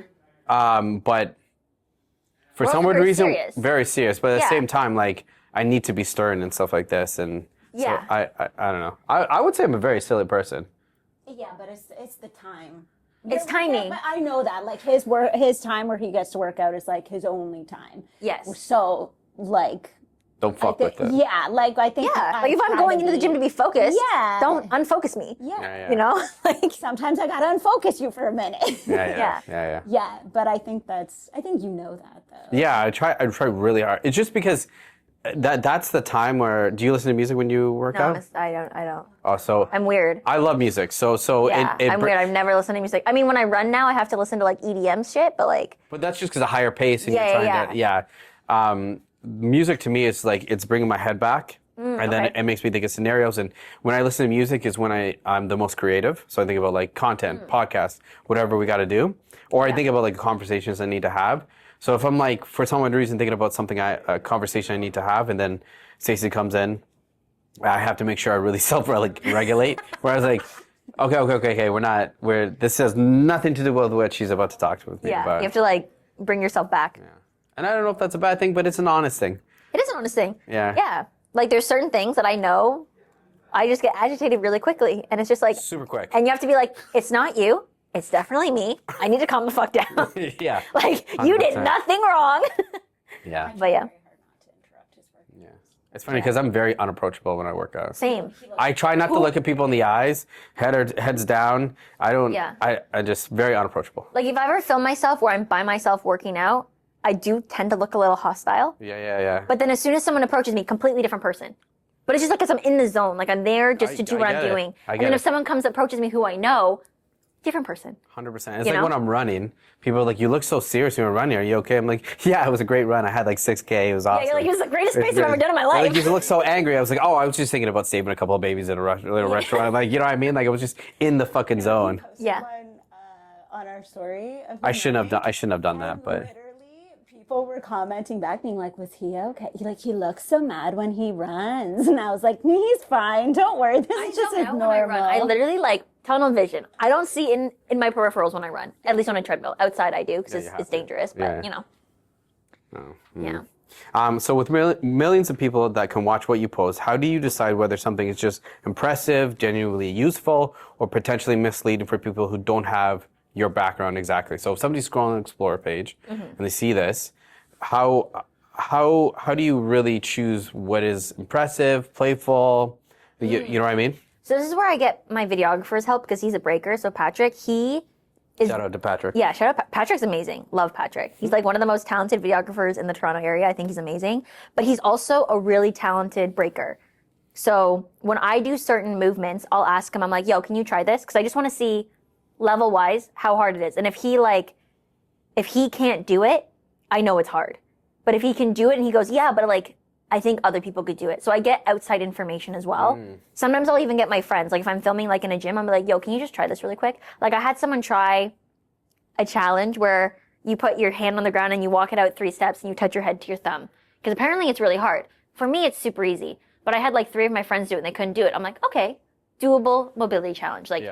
But for We're some also weird very reason, serious. very serious. But at the Yeah. same time, like I need to be stern and stuff like this. And Yeah. so I don't know. I would say I'm a very silly person. Yeah, but it's the time. It's timing. But I know that like his time where he gets to work out is like his only time. Yes. So like Don't I fuck with think, it. yeah, like I think Yeah. I Like if I'm try going into the gym to be focused, Yeah. don't unfocus me. yeah. You know? Like Sometimes I gotta unfocus you for a minute. Yeah. Yeah, but I think you know that though. Yeah, I try really hard. It's just because that's the time where, do you listen to music when you work no, out? I don't. Oh, so I'm weird. I love music. So Yeah, I'm weird. I've never listened to music. I mean, when I run now, I have to listen to like EDM shit, but like, But that's just because of higher pace and Yeah, you're yeah, trying to, music to me is like, it's bringing my head back. And then okay. it makes me think of scenarios. And when I listen to music is when I'm the most creative. So I think about like content, podcasts, whatever we got to do. Or I think about like conversations I need to have. So if I'm like, for some odd reason, thinking about something, a conversation I need to have, and then Stacey comes in, I have to make sure I really self-regulate. Where I was like, okay, this has nothing to do with what she's about to talk to me yeah, about. you have to like bring yourself back. And I don't know if that's a bad thing, but it's an honest thing. It is an honest thing. Yeah. Yeah. Like there's certain things that I know, I just get agitated really quickly, and it's just like Super quick. And you have to be like, it's not you. It's definitely me. I need to calm the fuck down. Yeah. Like you did 100%. nothing wrong. Yeah. But yeah, Yeah. It's funny because I'm very unapproachable when I work out. same. I try not to look at people in the eyes, heads down. I don't, Yeah. I just very unapproachable. Like if I ever film myself where I'm by myself working out, I do tend to look a little hostile. Yeah. But then as soon as someone approaches me, completely different person. But it's just like because I'm in the zone. Like I'm there just to do I what I'm get it. doing. I And get then it. if someone approaches me who I know, different person. 100%. It's You like know? when I'm running, people are like, you look so serious when you're running. Are you okay? I'm like, yeah, it was a great run. I had like 6K. It was awesome. Yeah, you're like, it was the greatest pace I've It's ever done in my They're life. Like, you look so angry. I was like, oh, I was just thinking about saving a couple of babies in a little restaurant. Like, you know what I mean? Like, I was just in the fucking zone. Yeah. One, on our our story of I shouldn't have done that, but literally people were commenting back being like, was he okay? He looks so mad when he runs. And I was like, he's fine. Don't worry. This is just his normal. When I run. I literally like tunnel vision. I don't see in my peripherals when I run, at least on a treadmill. Outside I do because it's dangerous, but you know. Yeah. So with millions of people that can watch what you post, how do you decide whether something is just impressive, genuinely useful, or potentially misleading for people who don't have your background exactly? So if somebody's scrolling an Explorer page and they see this, how do you really choose what is impressive, playful? You know what I mean? So this is where I get my videographer's help because he's a breaker. So Patrick, Shout out to Patrick. Yeah, shout out. Patrick's amazing. Love Patrick. He's like one of the most talented videographers in the Toronto area. I think he's amazing. But he's also a really talented breaker. So when I do certain movements, I'll ask him, I'm like, yo, can you try this? Because I just want to see level-wise how hard it is. And if he can't do it, I know it's hard. But if he can do it and he goes, yeah, but like, I think other people could do it. So I get outside information as well. Sometimes I'll even get my friends. Like if I'm filming like in a gym, I'm like, yo, can you just try this really quick? Like I had someone try a challenge where you put your hand on the ground and you walk it out 3 steps and you touch your head to your thumb. Because apparently it's really hard. For me, it's super easy. But I had like 3 of my friends do it and they couldn't do it. I'm like, okay, doable mobility challenge. Like,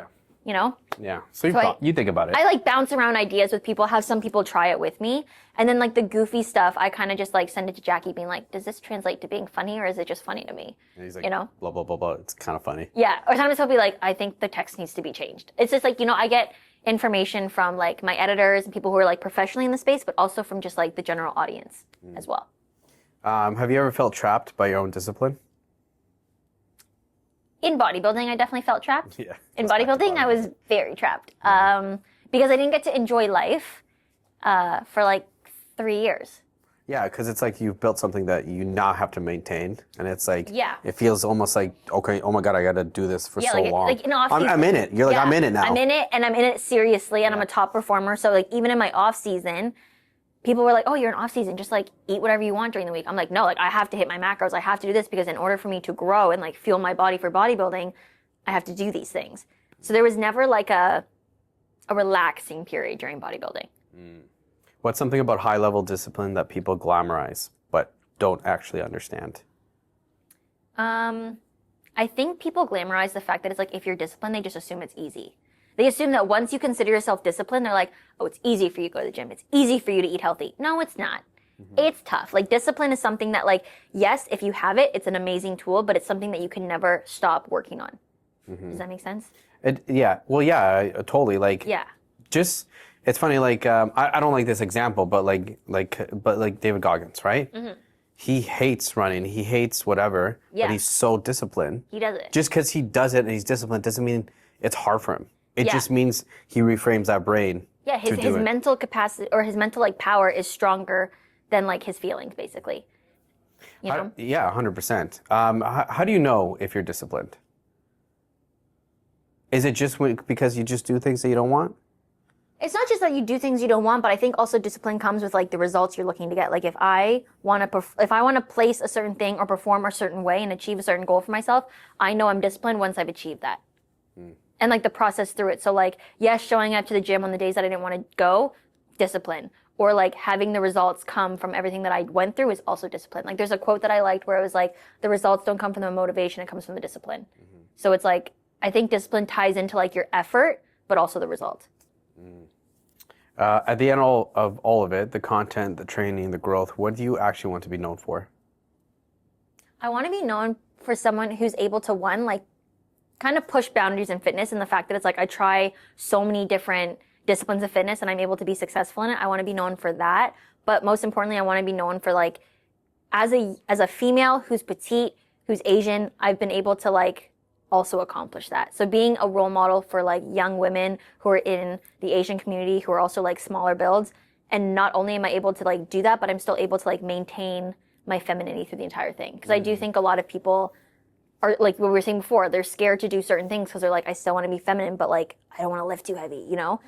you know? Yeah. So you think about it. I like bounce around ideas with people, have some people try it with me. And then like the goofy stuff, I kind of just like send it to Jackie being like, does this translate to being funny or is it just funny to me? And he's like, you know? Blah, blah, blah, blah. It's kind of funny. Yeah. Or sometimes he'll be like, I think the text needs to be changed. It's just like, you know, I get information from like my editors and people who are like professionally in the space, but also from just like the general audience as well. Have you ever felt trapped by your own discipline? In bodybuilding, I definitely felt trapped. Yeah. In bodybuilding, I was very trapped because I didn't get to enjoy life for like 3 years. Yeah, because it's like you've built something that you now have to maintain, and it's like it feels almost like, okay, oh my god, I got to do this for so long. Like in off season, I'm in it. You're like, I'm in it now. I'm in it, and I'm in it seriously, and I'm a top performer. So like even in my off season, people were like, oh, you're in off season, just like eat whatever you want during the week. I'm like, no, like I have to hit my macros. I have to do this because in order for me to grow and like fuel my body for bodybuilding, I have to do these things. So there was never like a relaxing period during bodybuilding. What's something about high level discipline that people glamorize but don't actually understand? I think people glamorize the fact that it's like if you're disciplined, they just assume it's easy. They assume that once you consider yourself disciplined, they're like, oh, it's easy for you to go to the gym. It's easy for you to eat healthy. No, it's not. It's tough. Like discipline is something that like, yes, if you have it, it's an amazing tool, but it's something that you can never stop working on. Does that make sense? Yeah. Well, yeah, totally. Like, Yeah. just, it's funny, like, I don't like this example, but like David Goggins, right? He hates running. He hates whatever, but he's so disciplined. He does it. Just because he does it and he's disciplined doesn't mean it's hard for him. It just means he reframes that brain. Yeah, his mental capacity or his mental like power is stronger than like his feelings, basically. You know? Yeah, 100%. How do you know if you're disciplined? Is it just because you just do things that you don't want? It's not just that you do things you don't want, but I think also discipline comes with like the results you're looking to get. Like if I want to place a certain thing or perform a certain way and achieve a certain goal for myself, I know I'm disciplined once I've achieved that. And like the process through it. So like, yes, showing up to the gym on the days that I didn't want to go, discipline. Or like having the results come from everything that I went through is also discipline. Like there's a quote that I liked where it was like, the results don't come from the motivation, it comes from the discipline. So it's like, I think discipline ties into like your effort, but also the result. At the end of all of it, the content, the training, the growth, what do you actually want to be known for? I want to be known for someone who's able to, one, like kind of push boundaries in fitness, and the fact that it's like I try so many different disciplines of fitness and I'm able to be successful in it. I want to be known for that. But most importantly, I want to be known for like, as a female who's petite, who's Asian, I've been able to like also accomplish that. So being a role model for like young women who are in the Asian community who are also like smaller builds. And not only am I able to like do that, but I'm still able to like maintain my femininity through the entire thing. Because I do think a lot of people are like what we were saying before, they're scared to do certain things because they're like, I still want to be feminine, but like, I don't want to lift too heavy, you know?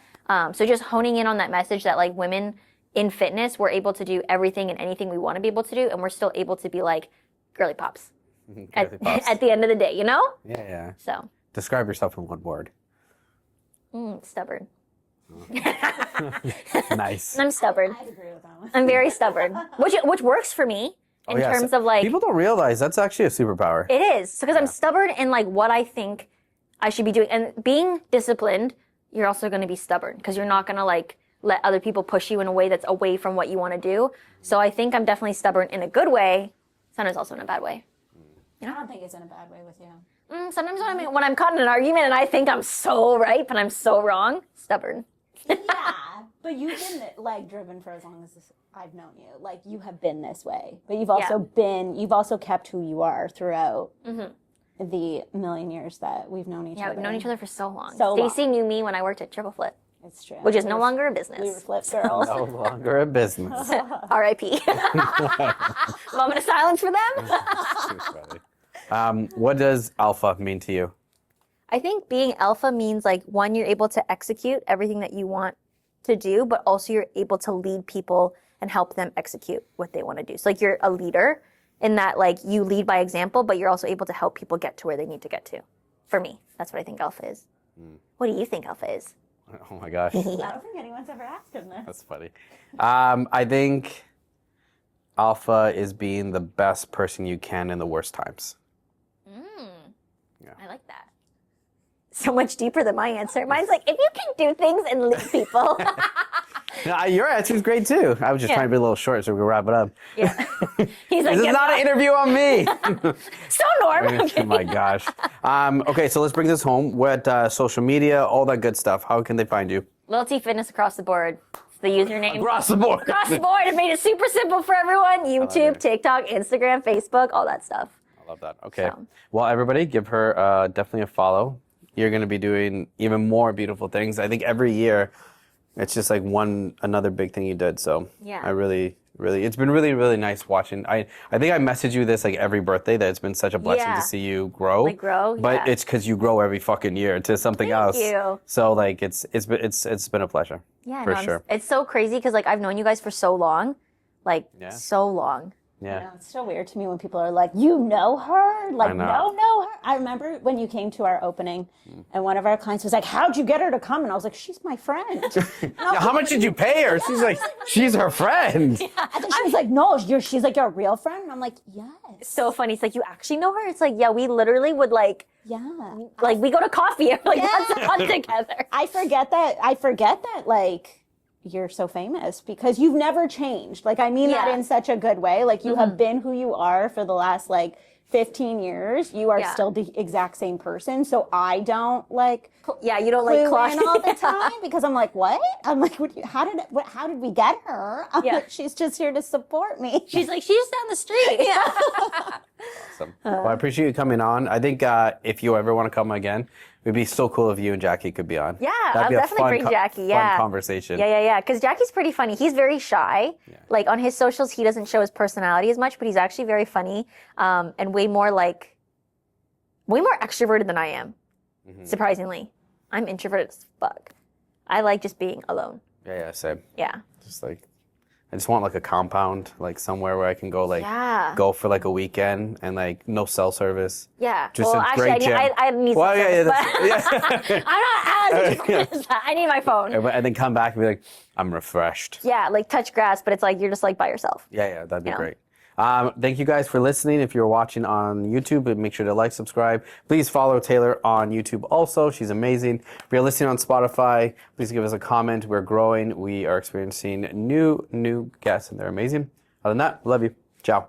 So just honing in on that message that like women in fitness, we're able to do everything and anything we want to be able to do. And we're still able to be like girly pops. At the end of the day, you know? Yeah. So. Describe yourself in one word. Stubborn. Nice. And I'm stubborn. I'd agree with that one. I'm very stubborn, which works for me in Oh, yeah, terms so of like people don't realize that's actually a superpower. it is because I'm stubborn in like what I think I should be doing, and being disciplined, you're also going to be stubborn because you're not going to like let other people push you in a way that's away from what you want to do. So I think I'm definitely stubborn in a good way, sometimes also in a bad way. I don't think it's in a bad way with you. Sometimes when I'm caught in an argument and I think I'm so right but I'm so wrong, stubborn. Yeah, but you've been like driven for as long as I've known you. Like you have been this way, but you've also kept who you are throughout the million years that we've known each Yeah, other. we've known each other for so long. So long. Stacey knew me when I worked at Triple Flip, It's true. which is no longer a business. We were flip girls. No longer a business. R.I.P. Moment of silence for them. What does alpha mean to you? I think being alpha means like one, you're able to execute everything that you want to do, but also you're able to lead people and help them execute what they want to do. So like you're a leader in that like you lead by example, but you're also able to help people get to where they need to get to. For me, that's what I think alpha is. What do you think alpha is? Oh my gosh. I don't think anyone's ever asked him this. That's funny. I think alpha is being the best person you can in the worst times. I like that. So much deeper than my answer. Mine's like, if you can do things and lead people. No, your answer is great too. I was just trying to be a little short so we can wrap it up. Yeah. He's like, This is not an interview on me. so Norm. Oh my gosh. Okay, so let's bring this home. What social media, all that good stuff. How can they find you? Lil T Fitness across the board. It's the username. Across the board. Across the board. It made it super simple for everyone. YouTube, it. TikTok, Instagram, Facebook, all that stuff. I love that. Okay. So. Well, everybody, give her definitely a follow. You're going to be doing even more beautiful things. I think every year, it's just like another big thing you did. So Yeah. I really, it's been really, really nice watching. I think I message you this like every birthday that it's been such a blessing Yeah. to see you grow. Like grow, But yeah. it's because you grow every fucking year to something Thank else. you. So like it's been a pleasure. Yeah, for no, sure. It's so crazy because like I've known you guys for so long. Like Yeah. so long. Yeah. know, it's still weird to me when people are like, you know her? Like, I know. know her? I remember when you came to our opening and one of our clients was like, how'd you get her to come? And I was like, she's my friend. Now, how much did you pay her? She's like, she's her friend. And then she was like, no, she's like your real friend? And I'm like, yes. So funny. It's like you actually know her. It's like yeah, we literally would like Yeah. we go to coffee like once a month together. I forget that like you're so famous because you've never changed. Like I mean that Yeah. in such a good way. Like you have been who you are for the last like 15 years. You are Yeah. still the exact same person. So I don't like Yeah, you don't like clue clock in all the time because I'm like, what? I'm like, how did we get her? I'm Yeah. like, she's just here to support me. She's like, she's just down the street. Yeah. Awesome. Well, I appreciate you coming on. I think if you ever want to come again, it'd be so cool if you and Jackie could be on. Yeah, That'd I'll be a definitely fun bring Jackie. Yeah. Fun conversation. Yeah. Because Jackie's pretty funny. He's very shy. Like on his socials, he doesn't show his personality as much, but he's actually very funny and way more extroverted than I am. Surprisingly, I'm introverted as fuck. I like just being alone. Yeah, same. Yeah. Just like, I just want like a compound, like somewhere where I can go Yeah. go for like a weekend and like no cell service. Yeah. Just well, a actually, great gym. I need some Well, yeah, service, that's, yeah. I'm not as introverted as that. I need my phone. And then come back and be like, I'm refreshed. Yeah, like touch grass, but it's like you're just like by yourself. Yeah, that'd be You know? great. Thank you guys for listening. If you're watching on YouTube, make sure to like, subscribe. Please follow Taylor on YouTube also. She's amazing. If you're listening on Spotify, please give us a comment. We're growing. We are experiencing new guests, and they're amazing. Other than that, love you. Ciao.